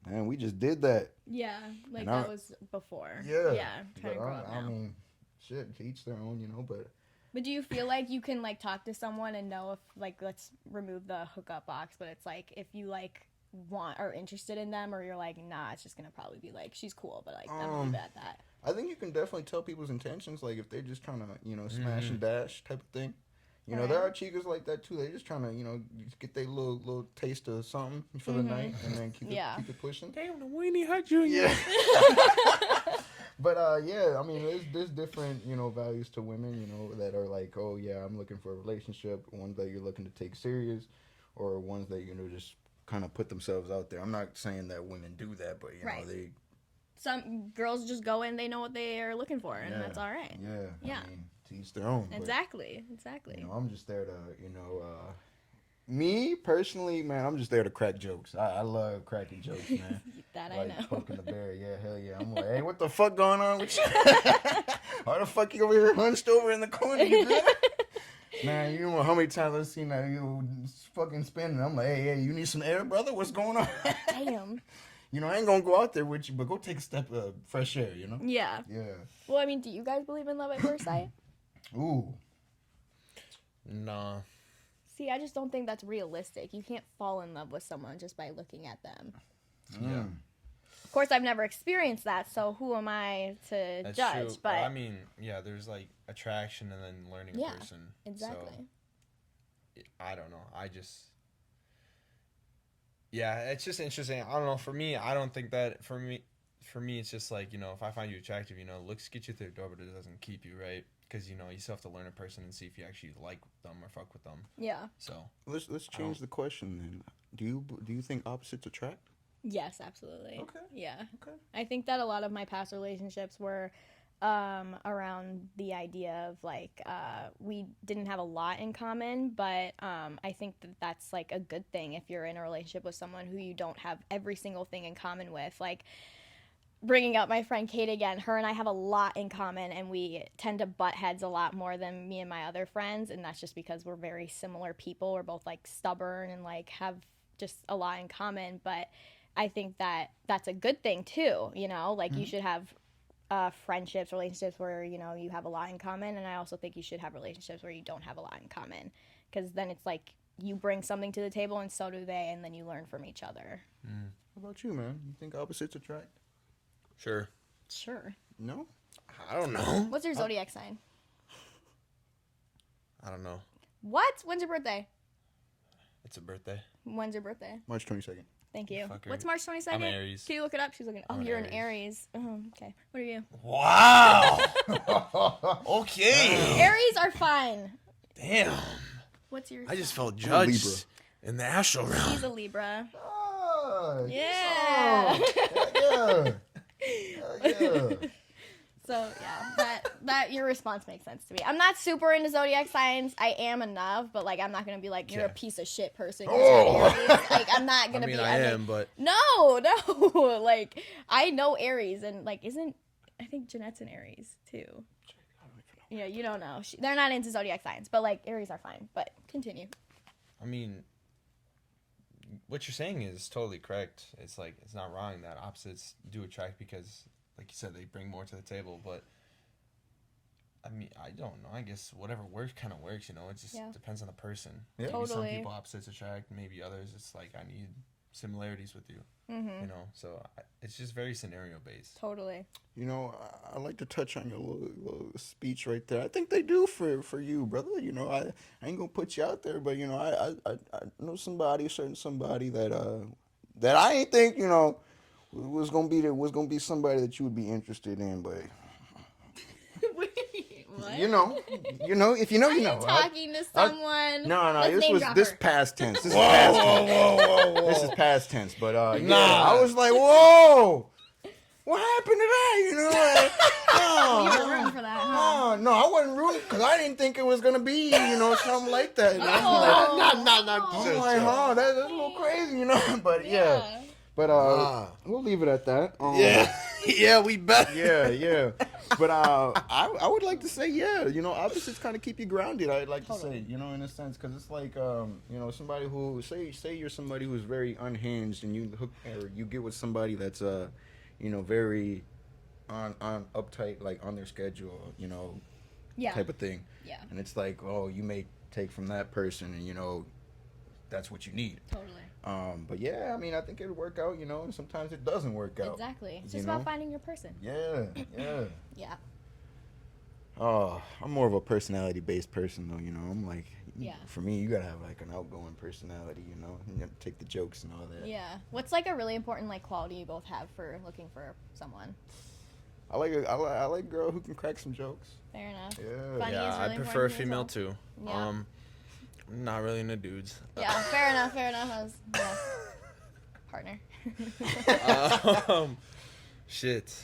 man, we just did that.
Yeah, like
And
that
I-
was before.
Yeah,
Yeah, trying to
but
grow up
I
now.
mean, shit, to each their own, you know, but.
But do you feel like you can like talk to someone and know if like let's remove the hookup box, but it's like if you like want or interested in them, or you're like nah, it's just gonna probably be like she's cool, but like I'm leave it at that.
I think you can definitely tell people's intentions, like if they're just trying to, you know, smash and dash type of thing. You know, there are chicas like that too. They're just trying to, you know, just get their little taste of something for the night and then keep it pushing.
Damn, the weenie hut junior.
Yeah. But yeah, I mean, there's different, you know, values to women, you know, that are like, oh yeah, I'm looking for a relationship. Ones that you're looking to take serious, or ones that, you know, just kind of put themselves out there. I'm not saying that women do that, but you know, they.
Some girls just go in, they know what they are looking for, and
Yeah.
that's all right.
Yeah. I mean, to each their own. but,
Exactly.
you know, I'm just there to, you know, me personally, man, I'm just there to crack jokes. I love cracking jokes, man.
That I
Like
know.
poking the bear, yeah, hell yeah. I'm like, hey, what the fuck going on with you? Why the fuck you over here hunched over in the corner? You good? Man, you know how many times I've seen that you fucking spinning. I'm like, hey, you need some air, brother? What's going on?
Damn.
You know, I ain't gonna go out there with you, but go take a step of fresh air, you know?
Yeah.
Yeah.
Well, I mean, do you guys believe in love at first sight?
Ooh.
Nah.
See, I just don't think that's realistic. You can't fall in love with someone just by looking at them.
Yeah.
Of course, I've never experienced that, so who am I to
That's
judge?
true.
But
I mean, yeah, there's like attraction and then learning
Yeah,
a person.
exactly.
So, I don't know. Yeah, it's just interesting. I don't know. For me, I don't think that. For me, for me, it's just like, if I find you attractive, looks get you through the door, but it doesn't keep you, right? Because, you still have to learn a person and see if you actually like them or fuck with them.
Yeah.
So
Let's change the question then. Do you think opposites attract?
Yes, absolutely.
Okay.
Yeah.
Okay.
I think that a lot of my past relationships were around the idea of like we didn't have a lot in common, but I think that that's like a good thing if you're in a relationship with someone who you don't have every single thing in common with. Like, bringing up my friend Kate again, her and I have a lot in common, and we tend to butt heads a lot more than me and my other friends, and that's just because we're very similar people. We're both like stubborn and like have just a lot in common, but I think that that's a good thing too, like you should have friendships, relationships where, you have a lot in common, and I also think you should have relationships where you don't have a lot in common, because then it's like you bring something to the table and so do they, and then you learn from each other.
How about you, man? You think opposites attract?
sure.
Sure.
No.
I don't know.
What's your zodiac sign?
I don't know.
What? When's your birthday?
It's a birthday.
When's your birthday?
March 22nd.
Thank you.
Fucker.
What's March 22nd?
I'm Aries.
Can you look it up? She's looking. Oh,
I'm an
you're an
Aries.
Aries. Oh, okay. What are you?
Wow. Okay.
Aries are fine.
Damn.
What's your?
I just felt
Libra.
judged in the astral realm.
He's a Libra.
Oh,
Yeah.
Yeah. Yeah.
So yeah, that your response makes sense to me. I'm not super into zodiac signs. I am enough, but like I'm not gonna be like you're a
Okay.
piece of shit person. 'Cause you're Aries. Like I'm not
I
gonna
mean,
be.
I
I'm
am,
like,
but
no. Like I know Aries, and like I think Jeanette's an Aries too. Yeah, you don't know. They're not into zodiac signs, but like Aries are fine. But continue.
I mean, what you're saying is totally correct. It's like it's not wrong that opposites do attract because, like you said, they bring more to the table. But I mean, I don't know. I guess whatever works kind of works. It just
Yeah.
depends on the person.
Yeah.
Maybe some
Totally.
people opposites attract. Maybe others, it's like I need similarities with you.
Mm-hmm.
So it's just very scenario based.
Totally.
I'd like to touch on your little speech right there. I think they do for you, brother. I ain't gonna put you out there, but I know somebody, a certain somebody that I ain't think was gonna be somebody that you would be interested in, but
Wait, what?
if you know,
Are you
know.
talking to someone?
No,
Let's
this
name
was
drop
this
her.
past tense. This is
Whoa,
past
whoa,
tense.
whoa, whoa, whoa.
This is past tense, but yeah,
Nah.
I was like, whoa, what happened to that?
You
No,
were rooting for that, huh?
no, I wasn't rooting because I didn't think it was gonna be, something like that.
No,
I'm
chill,
like,
chill.
huh, that's a little crazy, but yeah. But we'll leave it at that.
Yeah, we bet.
Yeah. But I would like to say, opposites kind of keep you grounded. I'd like to say, in a sense, because it's like, somebody who say you're somebody who's very unhinged, and you get with somebody that's very on uptight, like on their schedule,
Yeah.
type of thing.
Yeah.
And it's like, oh, you may take from that person, and that's what you need.
Totally.
But yeah, I mean, I think it'll work out, and sometimes it doesn't work out.
Exactly. It's
you
just
know?
about finding your person.
Yeah.
Yeah.
Oh, I'm more of a personality-based person, though. I'm like,
Yeah.
For me, you gotta have like an outgoing personality. You gotta take the jokes and all that.
Yeah. What's like a really important like quality you both have for looking for someone?
I like a girl who can crack some jokes.
Fair enough.
Yeah.
Funny
Yeah,
is
I
really
prefer a
important
female
as well.
too.
Yeah.
Not really into dudes.
Yeah. Fair enough. I was partner.
Shit.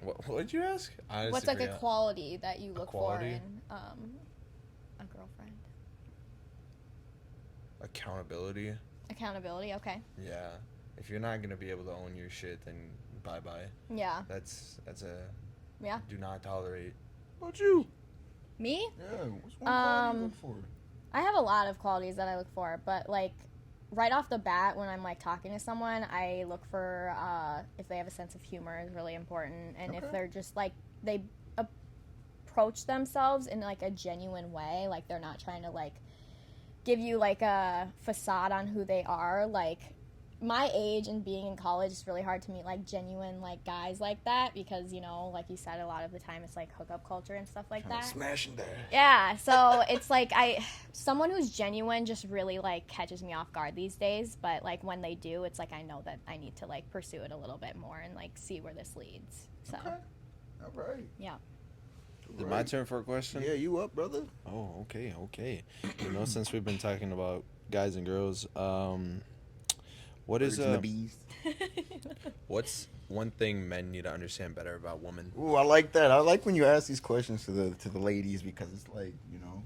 What did you ask? I
What's like a
forgot.
quality that you look for
quality?
in a girlfriend?
Accountability.
Accountability. Okay.
Yeah. If you're not gonna be able to own your shit, then bye bye.
Yeah.
That's a
Yeah.
do not tolerate.
What about you?
Me?
Yeah. What's one quality you look for?
I have a lot of qualities that I look for, but like right off the bat when I'm like talking to someone, I look for if they have a sense of humor is really important, and if
Okay.
they're just like they approach themselves in like a genuine way, like they're not trying to like give you like a facade on who they are, like my age and being in college, it's really hard to meet like genuine like guys like that because, you know, like you said, a lot of the time it's like hookup culture and stuff like that.
Smashing that.
Yeah, so it's like someone who's genuine just really like catches me off guard these days, but like when they do, it's like I know that I need to like pursue it a little bit more and like see where this leads. So,
Okay. All right.
yeah.
Is it my turn for a question?
Yeah, you up, brother?
Oh, okay. You know, since we've been talking about guys and girls, what is
Birds and the bees.
What's one thing men need to understand better about women?
Ooh, I like that. I like when you ask these questions to the ladies because it's like, you know,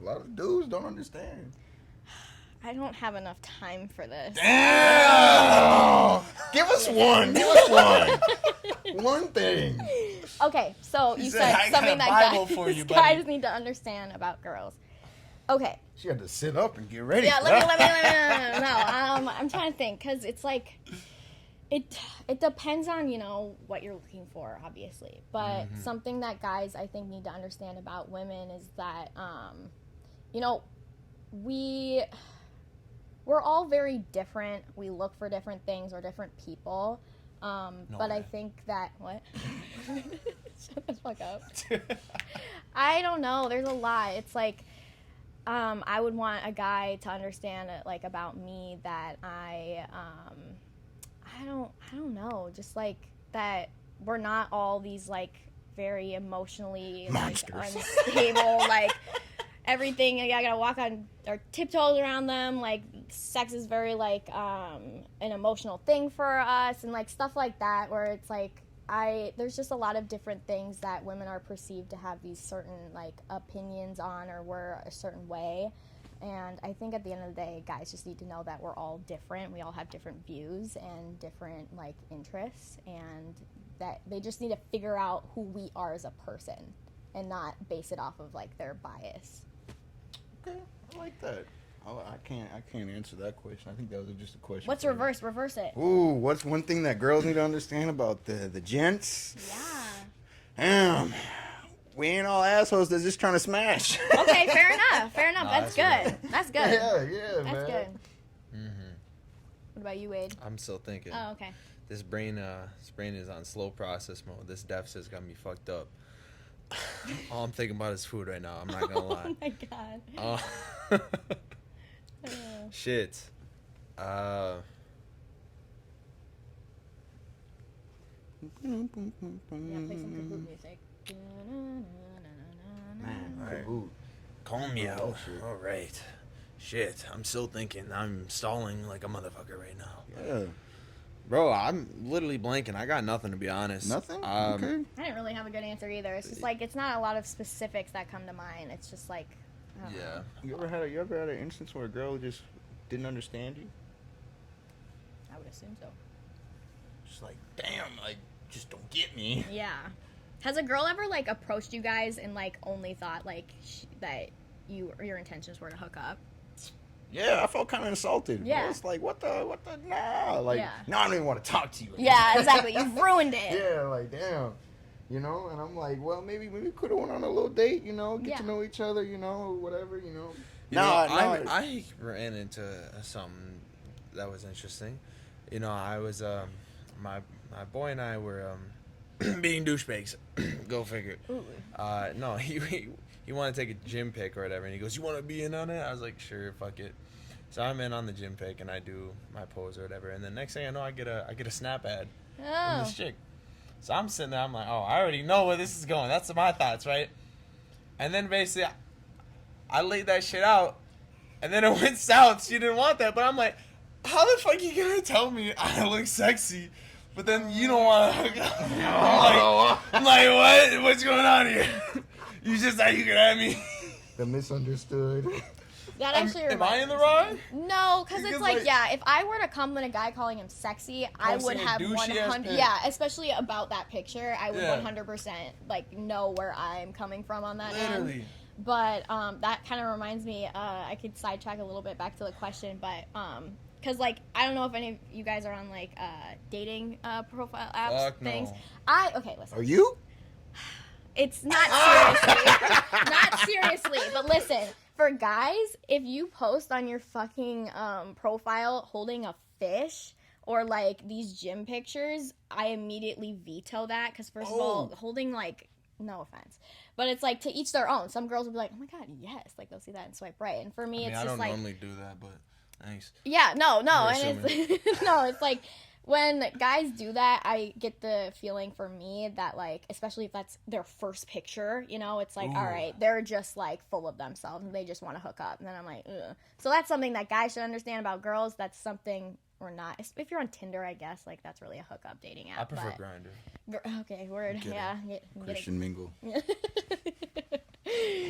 a lot of dudes don't understand.
I don't have enough time for this.
Damn! Give us one. Give us one. One thing.
Okay, so you said
"I got
something
a
that
Bible
guys,
for you,
guys
buddy."
need to understand about girls. Okay.
She had to sit up and get ready.
Yeah, let me. No, I'm trying to think because it's like, it depends on, you know, what you're looking for, obviously. But something that guys, I think, need to understand about women is that, you know, we're all very different. We look for different things or different people. But
way.
I think that, what? Shut the fuck up. I don't know. There's a lot. It's like, I would want a guy to understand like about me that I don't know, just like that we're not all these like very emotionally like
Monsters.
unstable, like everything. I gotta walk on our tiptoes around them. Like sex is very like an emotional thing for us and like stuff like that. Where it's like there's just a lot of different things that women are perceived to have these certain like opinions on, or we're a certain way. And I think at the end of the day, guys just need to know that we're all different. We all have different views and different like interests, and that they just need to figure out who we are as a person and not base it off of like their bias.
Okay, I like that. I can't answer that question. I think that was just a question.
What's
for-
reverse? Reverse it.
Ooh, what's one thing that girls need to understand about the gents?
Yeah.
Damn, we ain't all assholes that's just trying to smash.
Okay, fair enough. Fair enough.
No,
that's
that's
good. That's good.
Yeah,
That's
man.
good.
Mm-hmm.
What about you, Wade?
I'm still thinking.
Oh, okay.
This brain is on slow process mode. This deficit's got me fucked up. All I'm thinking about is food right now. I'm not gonna lie.
Oh my god.
Shit.
Yeah, play some Kahoot music.
Man,
Alright.
Kahoot.
Calm me
Oh,
out.
shit.
All right. Shit. I'm still thinking. I'm stalling like a motherfucker right now.
Yeah.
Bro, I'm literally blanking. I got nothing to be honest.
Nothing?
Okay.
I didn't really have a good answer either. It's just like it's not a lot of specifics that come to mind. It's just like, I don't know.
Yeah.
You ever had an instance where a girl just didn't understand you?
I would assume so.
Just like, damn, like, just don't get me.
Yeah. Has a girl ever like approached you guys and like only thought like that your intentions were to hook up?
Yeah, I felt kind of insulted.
Yeah.
I was like, what the, nah. Like,
Yeah.
no, I don't even want to talk to you.
Yeah, exactly. You've ruined it.
Yeah, like, damn. You know, and I'm like, well, maybe we could have went on a little date, you know, get
Yeah.
to know each other, you know, whatever, you know.
You know, I ran into something that was interesting. You know, I was my boy and I were being douchebags. Go figure.
Ooh.
No, he wanted to take a gym pic or whatever, and he goes, "You want to be in on it?" I was like, "Sure, fuck it." So I'm in on the gym pic, and I do my pose or whatever, and then next thing I know, I get a snap ad from
Oh.
this chick. So I'm sitting there, I'm like, "Oh, I already know where this is going." That's my thoughts, right? And then basically, I laid that shit out, and then it went south. She didn't want that, but I'm like, "How the fuck you gonna tell me I look sexy?" But then you don't want to hook up. I'm like, what? What's going on here? You just thought you could have me.
The misunderstood.
That actually
Am I in the
reminds
wrong?
me. No, because it's
Because,
like,
like-
yeah, if I were to compliment a guy calling him sexy, I would
Posting a
have
douchey-ass
100.
pic.
Yeah, especially about that picture, I would
Yeah.
100% like know where I'm coming from on that end.
Literally.
But that kind of reminds me. I could sidetrack a little bit back to the question, but because like I don't know if any of you guys are on like dating profile apps
Fuck
things.
no.
Okay, listen.
Are you?
It's not seriously. Not seriously. But listen, for guys, if you post on your fucking profile holding a fish or like these gym pictures, I immediately veto that because first of all, holding like no offense, but it's like to each their own. Some girls will be like, oh my god, yes, like they'll see that and swipe right, and for me,
I mean,
it's
I
just
don't
like
normally do that, but thanks.
yeah, no,
Very
and it's no, it's like when guys do that, I get the feeling for me that like, especially if that's their first picture, you know, it's like, all right, they're just like full of themselves and they just want to hook up, and then I'm like, ugh. So that's something that guys should understand about girls. That's something we're not. If you're on Tinder, I guess like that's really a hookup dating app.
I prefer Grindr.
Okay, word, yeah.
Christian mingle.
Come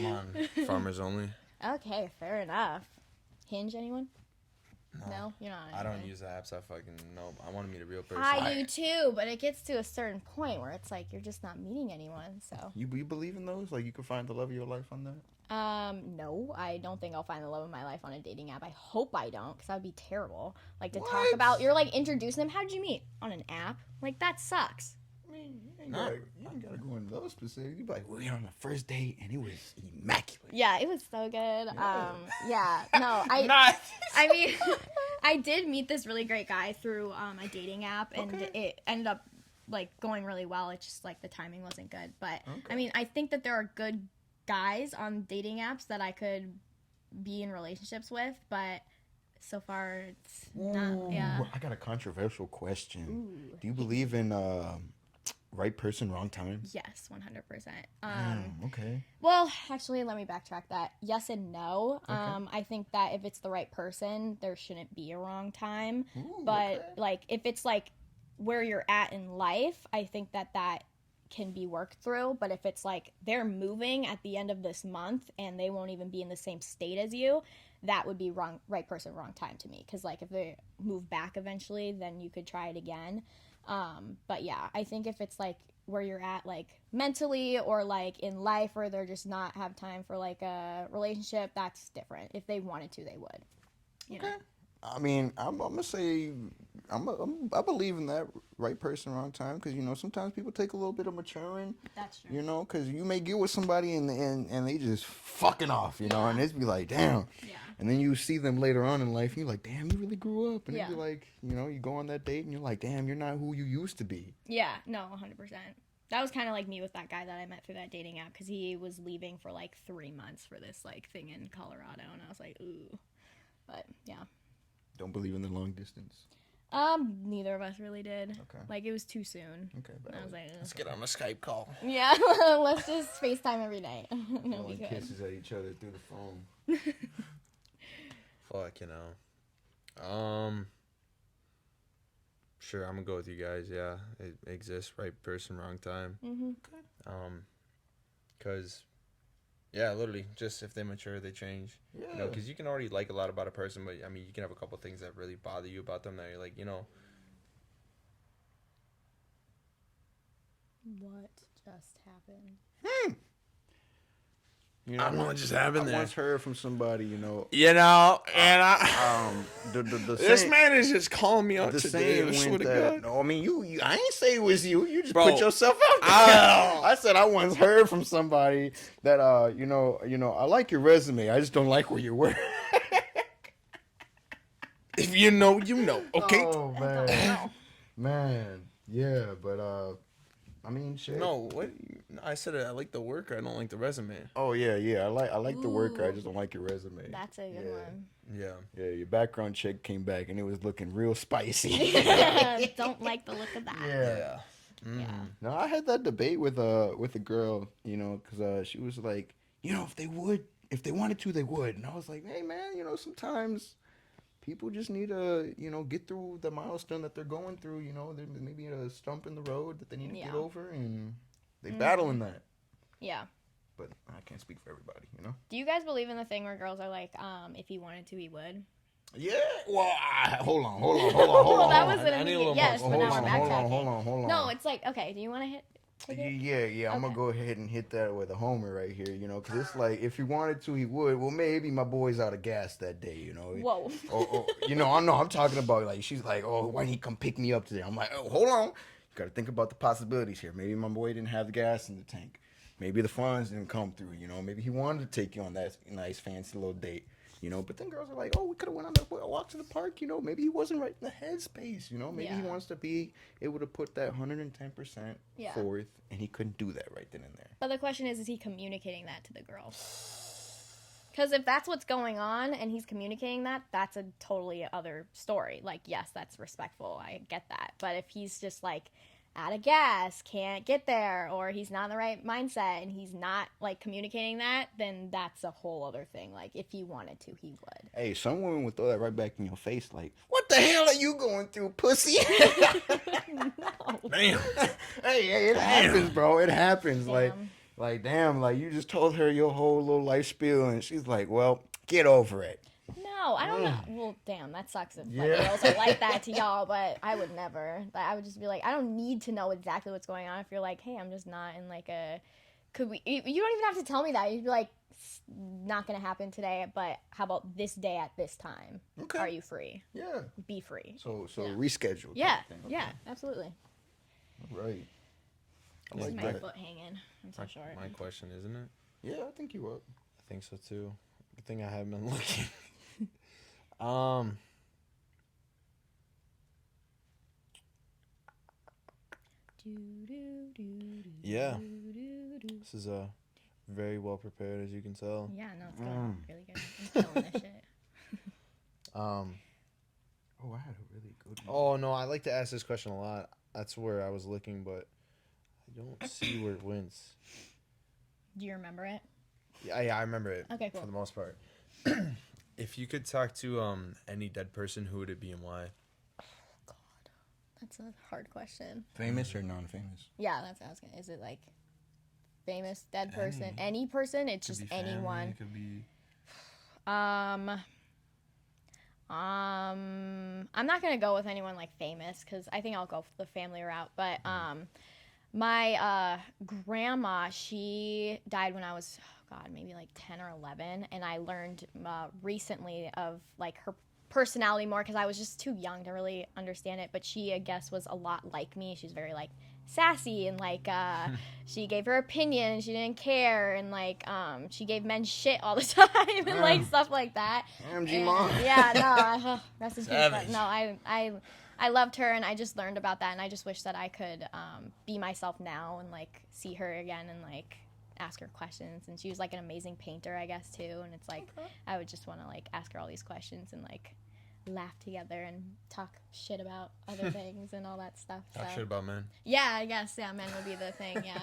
on, farmers only.
Okay, fair enough. Hinge, anyone? No, you're not.
I don't
anyway.
use the apps. I fucking no. I want to meet a real person.
I do too, but it gets to a certain point where it's like you're just not meeting anyone. So
You believe in those? Like you could find the love of your life on that?
no, I don't think I'll find the love of my life on a dating app. I hope I don't, because that would be terrible. Like to talk
What?
about, you're like introducing them. How'd you meet on an app? Like that sucks.
I mean, you ain't gotta go into those specifics. You be like, we were on the first date and it was immaculate.
Yeah, it was so good. Yeah, no,
Nice.
I mean, I did meet this really great guy through a dating app, and it ended up like going really well. It's just like the timing wasn't good, but I mean, I think that there are good guys on dating apps that I could be in relationships with, but so far it's not. Yeah.
I got a controversial question. Do you believe in right person, wrong time?
Yes, 100%.
Okay.
Well, actually, let me backtrack that. Yes and no. I think that if it's the right person, there shouldn't be a wrong time. But like, if it's like where you're at in life, I think that can be worked through. But if it's like they're moving at the end of this month and they won't even be in the same state as you, that would be right person, wrong time to me. Because like if they move back eventually, then you could try it again. But yeah, I think if it's like where you're at like mentally or like in life where they're just not have time for like a relationship, that's different. If they wanted to, they would. You know?
I mean, I'm gonna say I believe in that right person, wrong time, because you know sometimes people take a little bit of maturing.
That's true.
You know, because you may get with somebody and they just fucking off, you know, and it's be like, damn.
Yeah.
And then you see them later on in life, and you're like, damn, you really grew up. And
Yeah.
it'd be like, you know, you go on that date, and you're like, damn, you're not who you used to be.
Yeah, no, 100%. That was kind of like me with that guy that I met through that dating app, because he was leaving for like 3 months for this like thing in Colorado, and I was like, ooh. But yeah.
Don't believe in the long distance.
Neither of us really did.
Okay.
Like it was too soon.
Okay,
And I was like,
Let's get on a Skype call.
yeah, let's just FaceTime every day. No, we
Blowing
could.
kisses at each other through the phone.
Fuck, you know. Sure, I'm gonna go with you guys. Yeah, it exists. Right person, wrong time. Cause, yeah, literally, just if they mature, they change.
Yeah.
You know, because you can already like a lot about a person, but I mean, you can have a couple things that really bother you about them that you're like, you know.
What just happened?
You know,
I don't know what just happened
I
there.
once heard from somebody, you know,
You know, and I.
the
This
saying-
man is just calling me out
the
today. I
saying
swear
went
to
that.
God.
No, I mean you. I ain't say it was you. You just
Bro.
put yourself out there. I said I once heard from somebody that you know, I like your resume. I just don't like where you work.
If you know, you know. Okay.
Oh man, man, yeah, but I mean, shit.
No, what? No, I said I like the work. I don't like the resume.
Oh yeah. I like the worker. I
Ooh.
just don't like your resume.
That's a good one.
Yeah.
Yeah, your background check came back and it was looking real spicy.
Don't like the look of that.
Yeah.
Yeah.
No, I had that debate with a girl, you know, because she was like, you know, if they wanted to, they would. And I was like, hey man, you know, sometimes people just need to, you know, get through the milestone that they're going through. You know, there may be a stump in the road that they need to get over, and they battle in that.
Yeah.
But I can't speak for everybody, you know.
Do you guys believe in the thing where girls are like, if he wanted to, he would?
Yeah. Well, hold on.
That was an
I need a
immediate
little
yes,
more-
but now
hold
we're
on,
backtracking.
hold on.
No, it's like, okay, do you want to take it?
Yeah. I'm
Okay.
gonna go ahead and hit that with a homer right here, you know, because it's like if he wanted to, he would. Well, maybe my boy's out of gas that day, you know.
Whoa.
Or you know, I'm talking about like she's like, oh, why didn't he come pick me up today? I'm like, oh, hold on, you got to think about the possibilities here. Maybe my boy didn't have the gas in the tank. Maybe the funds didn't come through. You know, maybe he wanted to take you on that nice fancy little date. you know. But then girls are like, oh, we could have went on a walk to the park, you know. Maybe he wasn't right in the headspace, you know. Maybe he
Yeah.
wants to be able to put that 110%
Yeah.
forth, and he couldn't do that right then and there.
But the question is he communicating that to the girl? Because if that's what's going on and he's communicating that, that's a totally other story. Like, yes, that's respectful. I get that. But if he's just like out of gas, can't get there, or he's not in the right mindset and he's not like communicating that, then that's a whole other thing. Like, if he wanted to, he would.
Hey, some women would throw that right back in your face, like, "What the hell are you going through, pussy?"
Damn.
Hey, it happens, bro. It happens.
Damn.
Damn, like you just told her your whole little life spiel, and she's like, "Well, get over it."
No, I don't know. Well, damn, that sucks if like,
Yeah.
girls are like that to y'all, but I would never. Like, I would just be like, I don't need to know exactly what's going on. If you're like, hey, I'm just not in like a, could we? You don't even have to tell me that. You'd be like, not gonna happen today. But how about this day at this time?
Okay.
Are you free?
Yeah.
Be free.
So
Yeah.
reschedule. type
Yeah,
of thing.
yeah, absolutely.
Right. I
This
like
is my
that.
foot hanging. I'm so short.
My question, isn't it?
Yeah, I think you up.
I think so too. Good thing I haven't been looking. Um. Yeah. This is very well prepared, as you can tell.
Yeah, no, it's going really good. I'm killing this shit.
Um.
Oh, I had a really good one.
Oh no, I like to ask this question a lot. That's where I was looking, but I don't see where it went.
Do you remember it?
Yeah, I remember it.
Okay, cool.
For the most part. If you could talk to any dead person, who would it be and why?
God, that's a hard question.
Famous or non-famous?
Yeah, that's what I was gonna. Is it like famous dead person? Any person? It's just anyone.
It could be.
I'm not gonna go with anyone like famous because I think I'll go for the family route. But my grandma, she died when I was, oh God, maybe like 10 or 11, and I learned recently of like her personality more because I was just too young to really understand it. But she, I guess, was a lot like me. She's very like sassy and like she gave her opinion and she didn't care, and like she gave men shit all the time and like stuff like that.
MG mom.
Yeah, no, rest in peace.
Savage.
But no, I loved her, and I just learned about that, and I just wish that I could be myself now and like see her again and like ask her questions. And she was like an amazing painter, I guess, too. And it's like I would just want to like ask her all these questions and like laugh together and talk shit about other things and all that stuff.
Talk
So
shit about men.
yeah, I guess men would be the thing. Yeah.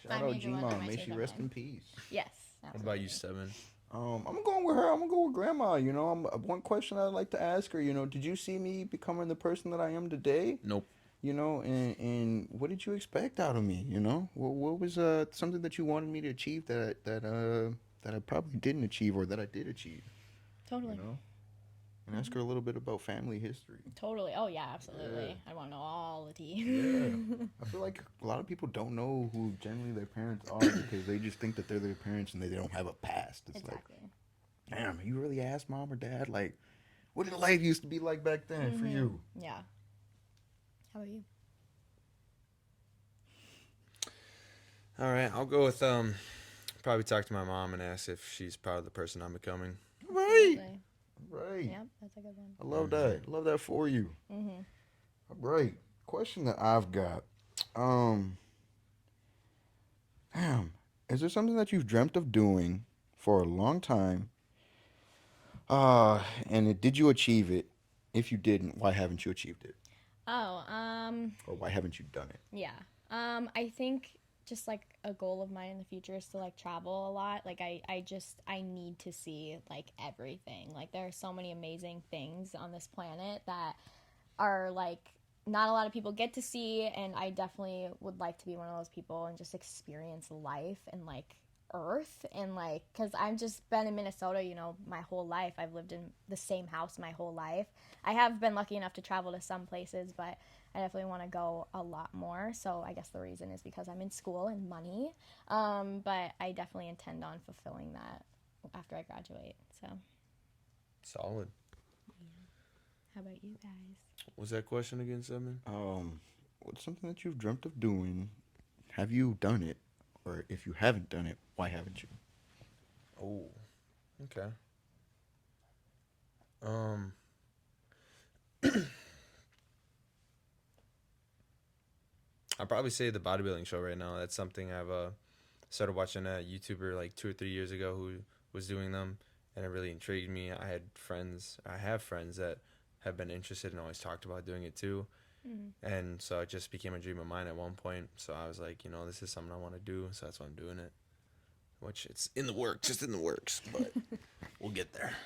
Shout out G-Mom. May she rest in peace.
Yes.
What about you, Seven?
I'm going with her. I'm gonna go with Grandma. You know, one question I'd like to ask her. You know, did you see me becoming the person that I am today?
Nope.
You know, and what did you expect out of me? You know, what was something that you wanted me to achieve that I probably didn't achieve or that I did achieve?
Totally.
You know, and ask her a little bit about family history.
Totally. Oh yeah, absolutely. I want to know all the tea.
Yeah, I feel like a lot of people don't know who generally their parents are because they just think that they're their parents and they don't have a past. It's
Exactly.
like, damn, you really asked mom or dad, like, what did life used to be like back then for you?
Yeah. How about you?
All right, I'll go with probably talk to my mom and ask if she's proud of the person I'm becoming.
Right,
Absolutely.
right.
Yep, that's a good one.
I love that. I love that for you.
Mm-hmm.
All right. Question that I've got. Damn. Is there something that you've dreamt of doing for a long time? Did you achieve it? If you didn't, why haven't you achieved it?
Oh,
Or why haven't you done it?
yeah. I think just like a goal of mine in the future is to like travel a lot. Like I need to see like everything. Like there are so many amazing things on this planet that are like not a lot of people get to see, and I definitely would like to be one of those people and just experience life and like earth, and like because I've just been in Minnesota, you know, my whole life. I've lived in the same house my whole life. I have been lucky enough to travel to some places, but I definitely want to go a lot more. So I guess the reason is because I'm in school and money, but I definitely intend on fulfilling that after I graduate. So
Solid.
how about you guys?
What's that question again, Seven?
What's something that you've dreamt of doing? Have you done it? Or if you haven't done it, why haven't you?
Oh, okay. Um, I'd probably say the bodybuilding show right now. That's something I've started watching a YouTuber like 2 or 3 years ago who was doing them, and it really intrigued me. I have friends that have been interested and always talked about doing it too. And so it just became a dream of mine at one point. So I was like, this is something I want to do. So that's why I'm doing it. Which it's in the works, just in the works, but we'll get there.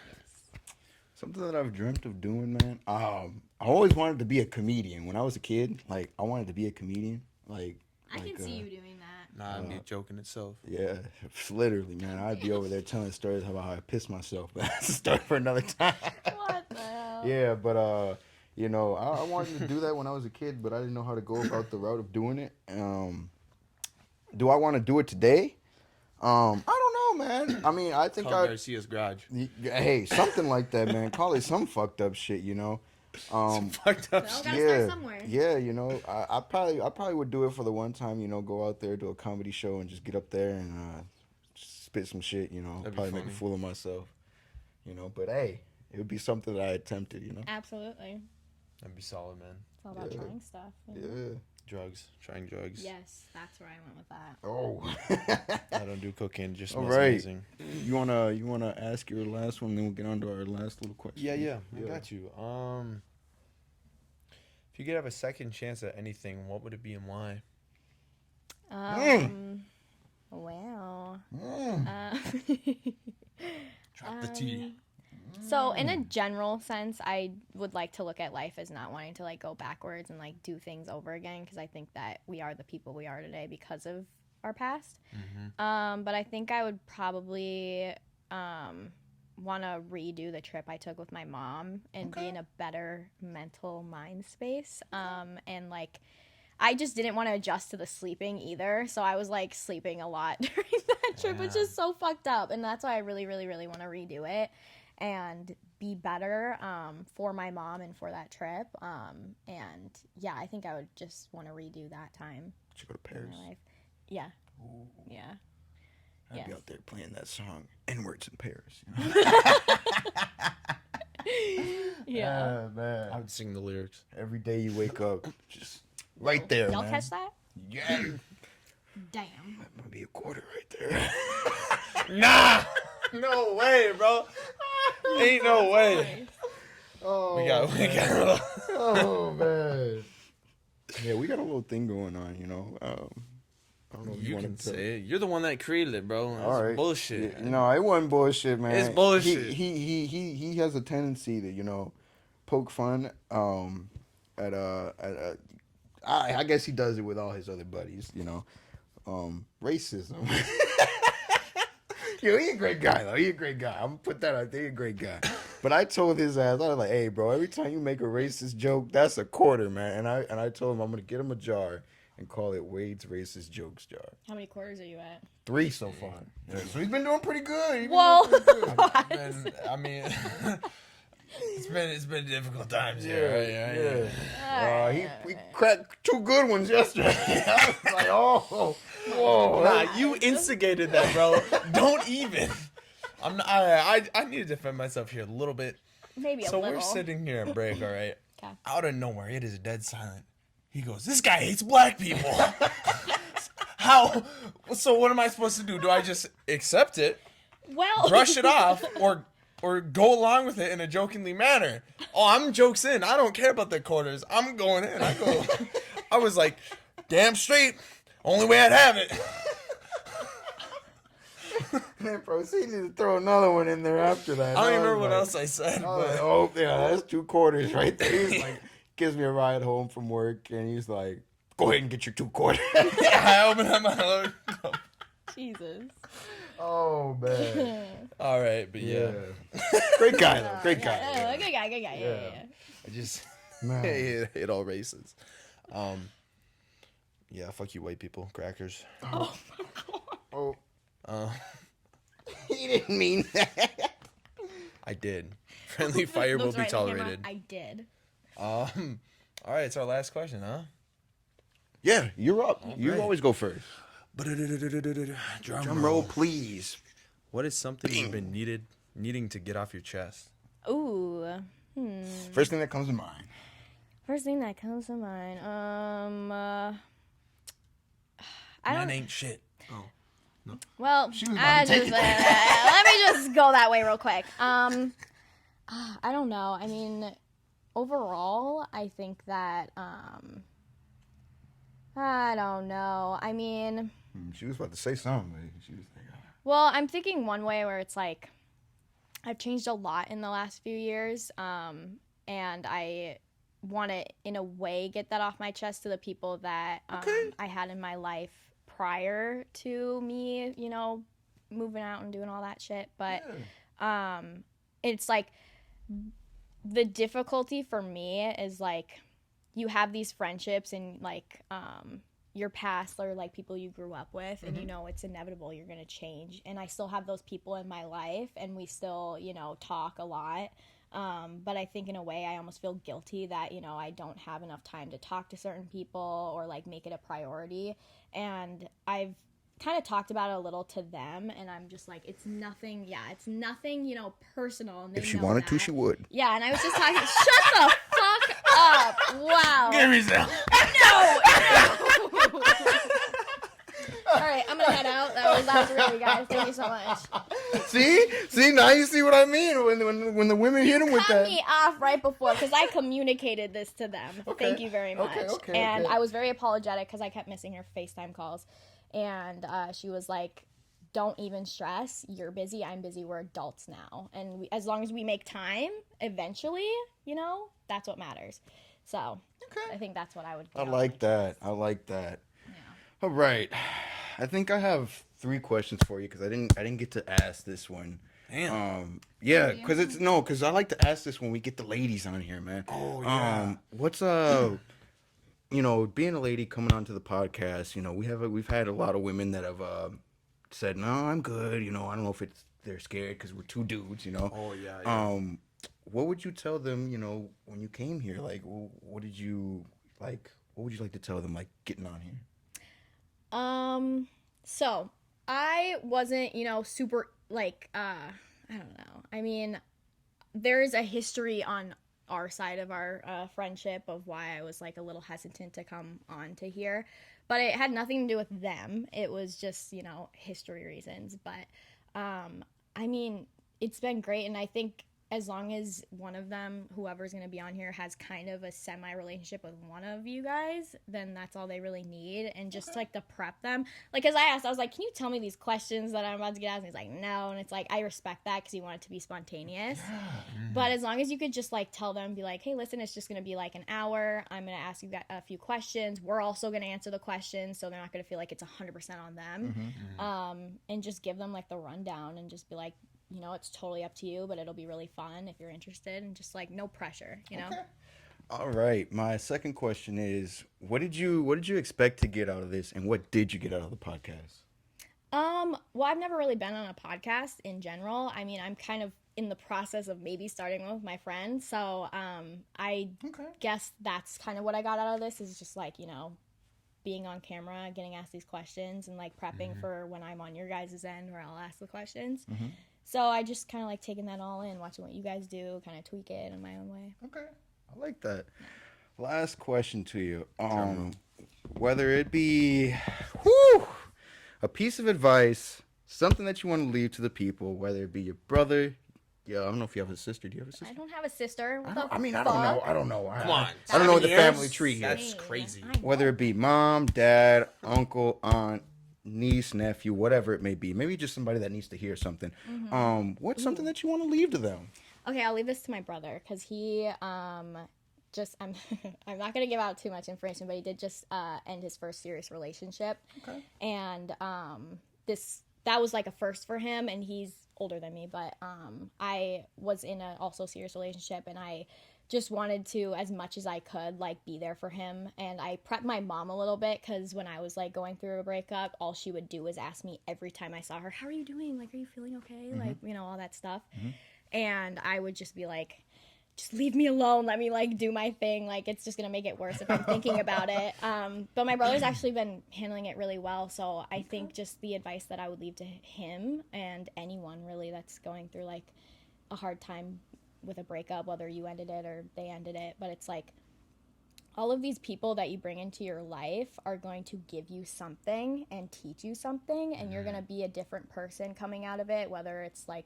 Something that I've dreamt of doing, man. I always wanted to be a comedian. When I was a kid, like I wanted to be a comedian.
I can see you doing that.
Nah, I'm joking itself.
Yeah, literally, man. I'd be over there telling stories about how I pissed myself, but that's a story for another time.
What the hell?
Yeah, but I wanted to do that when I was a kid, but I didn't know how to go about the route of doing it. Do I want to do it today? I don't know, man. I mean, I think
Call Garcia's garage.
Hey, something like that, man. Call it some fucked up shit,
Fucked up.
Well, gotta
Yeah,
start somewhere.
yeah. I probably would do it for the one time, go out there, do a comedy show, and just get up there and spit some shit,
That'd be
probably make a
funny.
fool of myself, But hey, it would be something that I attempted,
Absolutely.
That'd be solid, man.
It's all about
Yeah.
trying stuff.
Yeah.
Trying drugs.
Yes, that's where I went with that.
Oh.
I don't do cocaine. It just
All
smells
right.
amazing.
You wanna ask your last one, then we'll get on to our last little question.
Yeah. I got you.
If you could have a second chance at anything, what would it be and why?
Wow.
Drop the tea.
So in a general sense, I would like to look at life as not wanting to like go backwards and like do things over again, because I think that we are the people we are today because of our past. But I think I would probably want to redo the trip I took with my mom and be in a better mental mind space. And like I just didn't want to adjust to the sleeping either, so I was like sleeping a lot during that trip, which is so fucked up. And that's why I really, really, really want to redo it and be better for my mom and for that trip. And yeah, I think I would just want to redo that time
Should go to
in
Paris.
my life. Yeah.
Ooh.
Yeah.
I'd be
Yes.
out there playing that song, N-Words in Paris.
Yeah.
Man.
I would sing the lyrics.
Every day you wake up, just right there,
Y'all
man.
catch that?
Yeah.
Damn.
That might be a quarter right there.
Nah! No way, bro. Ain't no way.
Oh,
We got
oh, man. Yeah, we got a little thing going on, I don't know if
You
wanna
can
tell-
say it. You're the one that created it, bro. It's
All right.
bullshit.
Yeah, no, it wasn't bullshit, man.
It's bullshit.
He has a tendency to, poke fun at I guess he does it with all his other buddies, racism. Yo, he a great guy though. He a great guy. I'm gonna put that out there. He a great guy. But I told his ass, I was like, hey, bro, every time you make a racist joke, that's a quarter, man. And I told him I'm gonna get him a jar and call it Wade's Racist Jokes Jar.
How many quarters are you at?
3 so far. Yeah, so he's been doing pretty good.
Whoa.
I mean, it's been difficult times.
Yeah. He cracked 2 good ones yesterday. I was like, oh, whoa.
Nah, you instigated that, bro. Don't even. I'm not. I need to defend myself here a little bit.
Maybe a
So
little.
we're sitting here at break, all right?
'Kay.
Out of nowhere, it is dead silent. He goes, "This guy hates black people." How? So what am I supposed to do? Do I just accept it,
Well,
brush it off, or go along with it in a jokingly manner? Oh, I'm jokes in. I don't care about the quarters. I'm going in. I was like, damn straight. Only way I'd have it.
Man, proceeded to throw another one in there after that.
I don't even
was
remember what
like-
else I said.
I was like,
But
oh, yeah, that's 2 quarters right there. He's like, gives me a ride home from work, and he's like, go ahead and get your 2 quarters.
I opened up my load.
Jesus.
Oh, man.
All right, but yeah.
Great guy, though. Great guy.
Yeah, good guy, good guy. Yeah.
I just
Man.
hate all races. Yeah, fuck you, white people, crackers.
Oh,
Uh,
he didn't mean that.
I did. Friendly fire will
Looks
be
right in the camera.
tolerated.
I did.
All right, it's our last question, huh?
Yeah, you're up. You
right.
always go first.
Drum
Drum roll, please.
What is something you've been needing to get off your chest?
Ooh.
First thing that comes to mind.
First thing that comes to mind. I
Man
don't.
ain't shit.
Well,
She was about to take it.
let me just go that way real quick. I don't know. I mean, overall, I think that I don't know. I mean,
She was about to say something. She was like,
well, I'm thinking one way where it's like I've changed a lot in the last few years, and I want to, in a way, get that off my chest to the people that I had in my life prior to me, you know, moving out and doing all that shit. But it's like the difficulty for me is like you have these friendships and like your past or like people you grew up with and you know it's inevitable you're going to change, and I still have those people in my life and we still, you know, talk a lot, but I think in a way I almost feel guilty that, you know, I don't have enough time to talk to certain people or like make it a priority, and I've kind of talked about it a little to them, and I'm just like, it's nothing, you know, personal, and they
if she
know
wanted to,
that.
she would.
Yeah, and I was just talking. Shut the fuck up! Wow.
Give me some.
No. All right, I'm gonna head out. That was really, guys. Thank you so much.
See, now you see what I mean when the women hit him with
Cut
that.
me off right before because I communicated this to them.
Okay.
Thank you very much.
Okay,
and
okay.
I was very apologetic because I kept missing her FaceTime calls, and she was like, "Don't even stress. You're busy. I'm busy. We're adults now, and as long as we make time, eventually, you know, that's what matters." So I think that's what I would.
I like that. Yeah. All right. I think I have 3 questions for you because I didn't get to ask this one.
Damn.
Yeah, because I like to ask this when we get the ladies on here, man.
Oh, yeah.
What's you know, being a lady coming onto the podcast, you know, we've had a lot of women that have said, "No, I'm good." You know, I don't know if they're scared because we're 2 dudes. You know.
Oh, yeah.
What would you tell them? You know, when you came here, like, what did you like? What would you like to tell them, like, getting on here?
So I wasn't, you know, super like, I don't know. I mean, there's a history on our side of our friendship of why I was like a little hesitant to come on to here, but it had nothing to do with them. It was just, you know, history reasons. But, I mean, it's been great. And I think as long as one of them, whoever's going to be on here, has kind of a semi-relationship with one of you guys, then that's all they really need. And just like to prep them. Like, because I was like, can you tell me these questions that I'm about to get asked? And he's like, no. And it's like, I respect that because he wanted to be spontaneous. But as long as you could just like tell them, be like, hey, listen, it's just going to be like an hour. I'm going to ask you a few questions. We're also going to answer the questions. So they're not going to feel like it's 100% on them. And just give them like the rundown and just be like, you know, it's totally up to you, but it'll be really fun if you're interested, and just like no pressure, you know.
All right. My second question is, what did you expect to get out of this, and what did you get out of the podcast?
Well, I've never really been on a podcast in general. I mean, I'm kind of in the process of maybe starting one with my friend, so I guess that's kind of what I got out of this, is just like, you know, being on camera, getting asked these questions, and like prepping for when I'm on your guys' end where I'll ask the questions. So I just kind of like taking that all in, watching what you guys do, kind of tweak it in my own way.
Okay, I like that. Last question to you. Whether it be a piece of advice, something that you want to leave to the people, whether it be your brother. Yeah, I don't know if you have a sister. Do you have a sister?
I don't have a sister.
I don't know. I don't know.
Come on.
I don't know what the
7 years?
family tree is.
That's crazy.
Whether it be mom, dad, uncle, aunt, niece, nephew, whatever it may be. Maybe just somebody that needs to hear something. What's something that you want to leave to them?
Okay, I'll leave this to my brother because he just I'm I'm not gonna give out too much information, but he did just end his first serious relationship. Okay. And that was like a first for him, and he's older than me, but I was in a also serious relationship, and I just wanted to, as much as I could, like be there for him. And I prepped my mom a little bit because when I was like going through a breakup, all she would do was ask me every time I saw her, how are you doing? Like, are you feeling okay? Like, you know, all that stuff. And I would just be like, just leave me alone. Let me like do my thing. Like, it's just going to make it worse if I'm thinking about it. But my brother's actually been handling it really well. So I think just the advice that I would leave to him and anyone really that's going through like a hard time with a breakup, whether you ended it or they ended it. But it's like all of these people that you bring into your life are going to give you something and teach you something, and you're going to be a different person coming out of it, whether it's like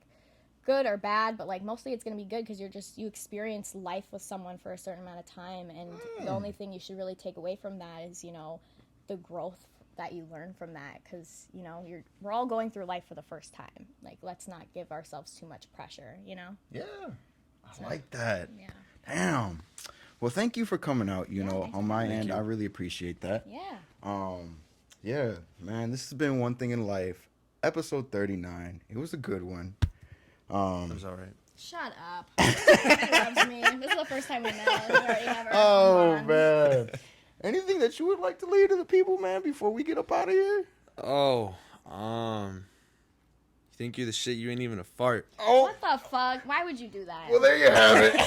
good or bad, but like mostly it's going to be good because you experience life with someone for a certain amount of time, and the only thing you should really take away from that is, you know, the growth that you learn from that, because, you know, we're all going through life for the first time. Like, let's not give ourselves too much pressure, you know?
Yeah. I like that.
Yeah.
Damn. Well, thank you for coming out, you know,
thanks
on
for
my
having
end.
me.
I really appreciate that.
Yeah.
Yeah, man, this has been One Thing in Life, episode 39. It was a good one.
It was all right.
Shut up. He loves me. This is the first time we met. We already have our
Oh,
bond.
man. Anything that you would like to leave to the people, man, before we get up out of here?
Oh, you think you're the shit? You ain't even a fart.
Oh,
What the fuck? Why would you do that?
well, there you have it.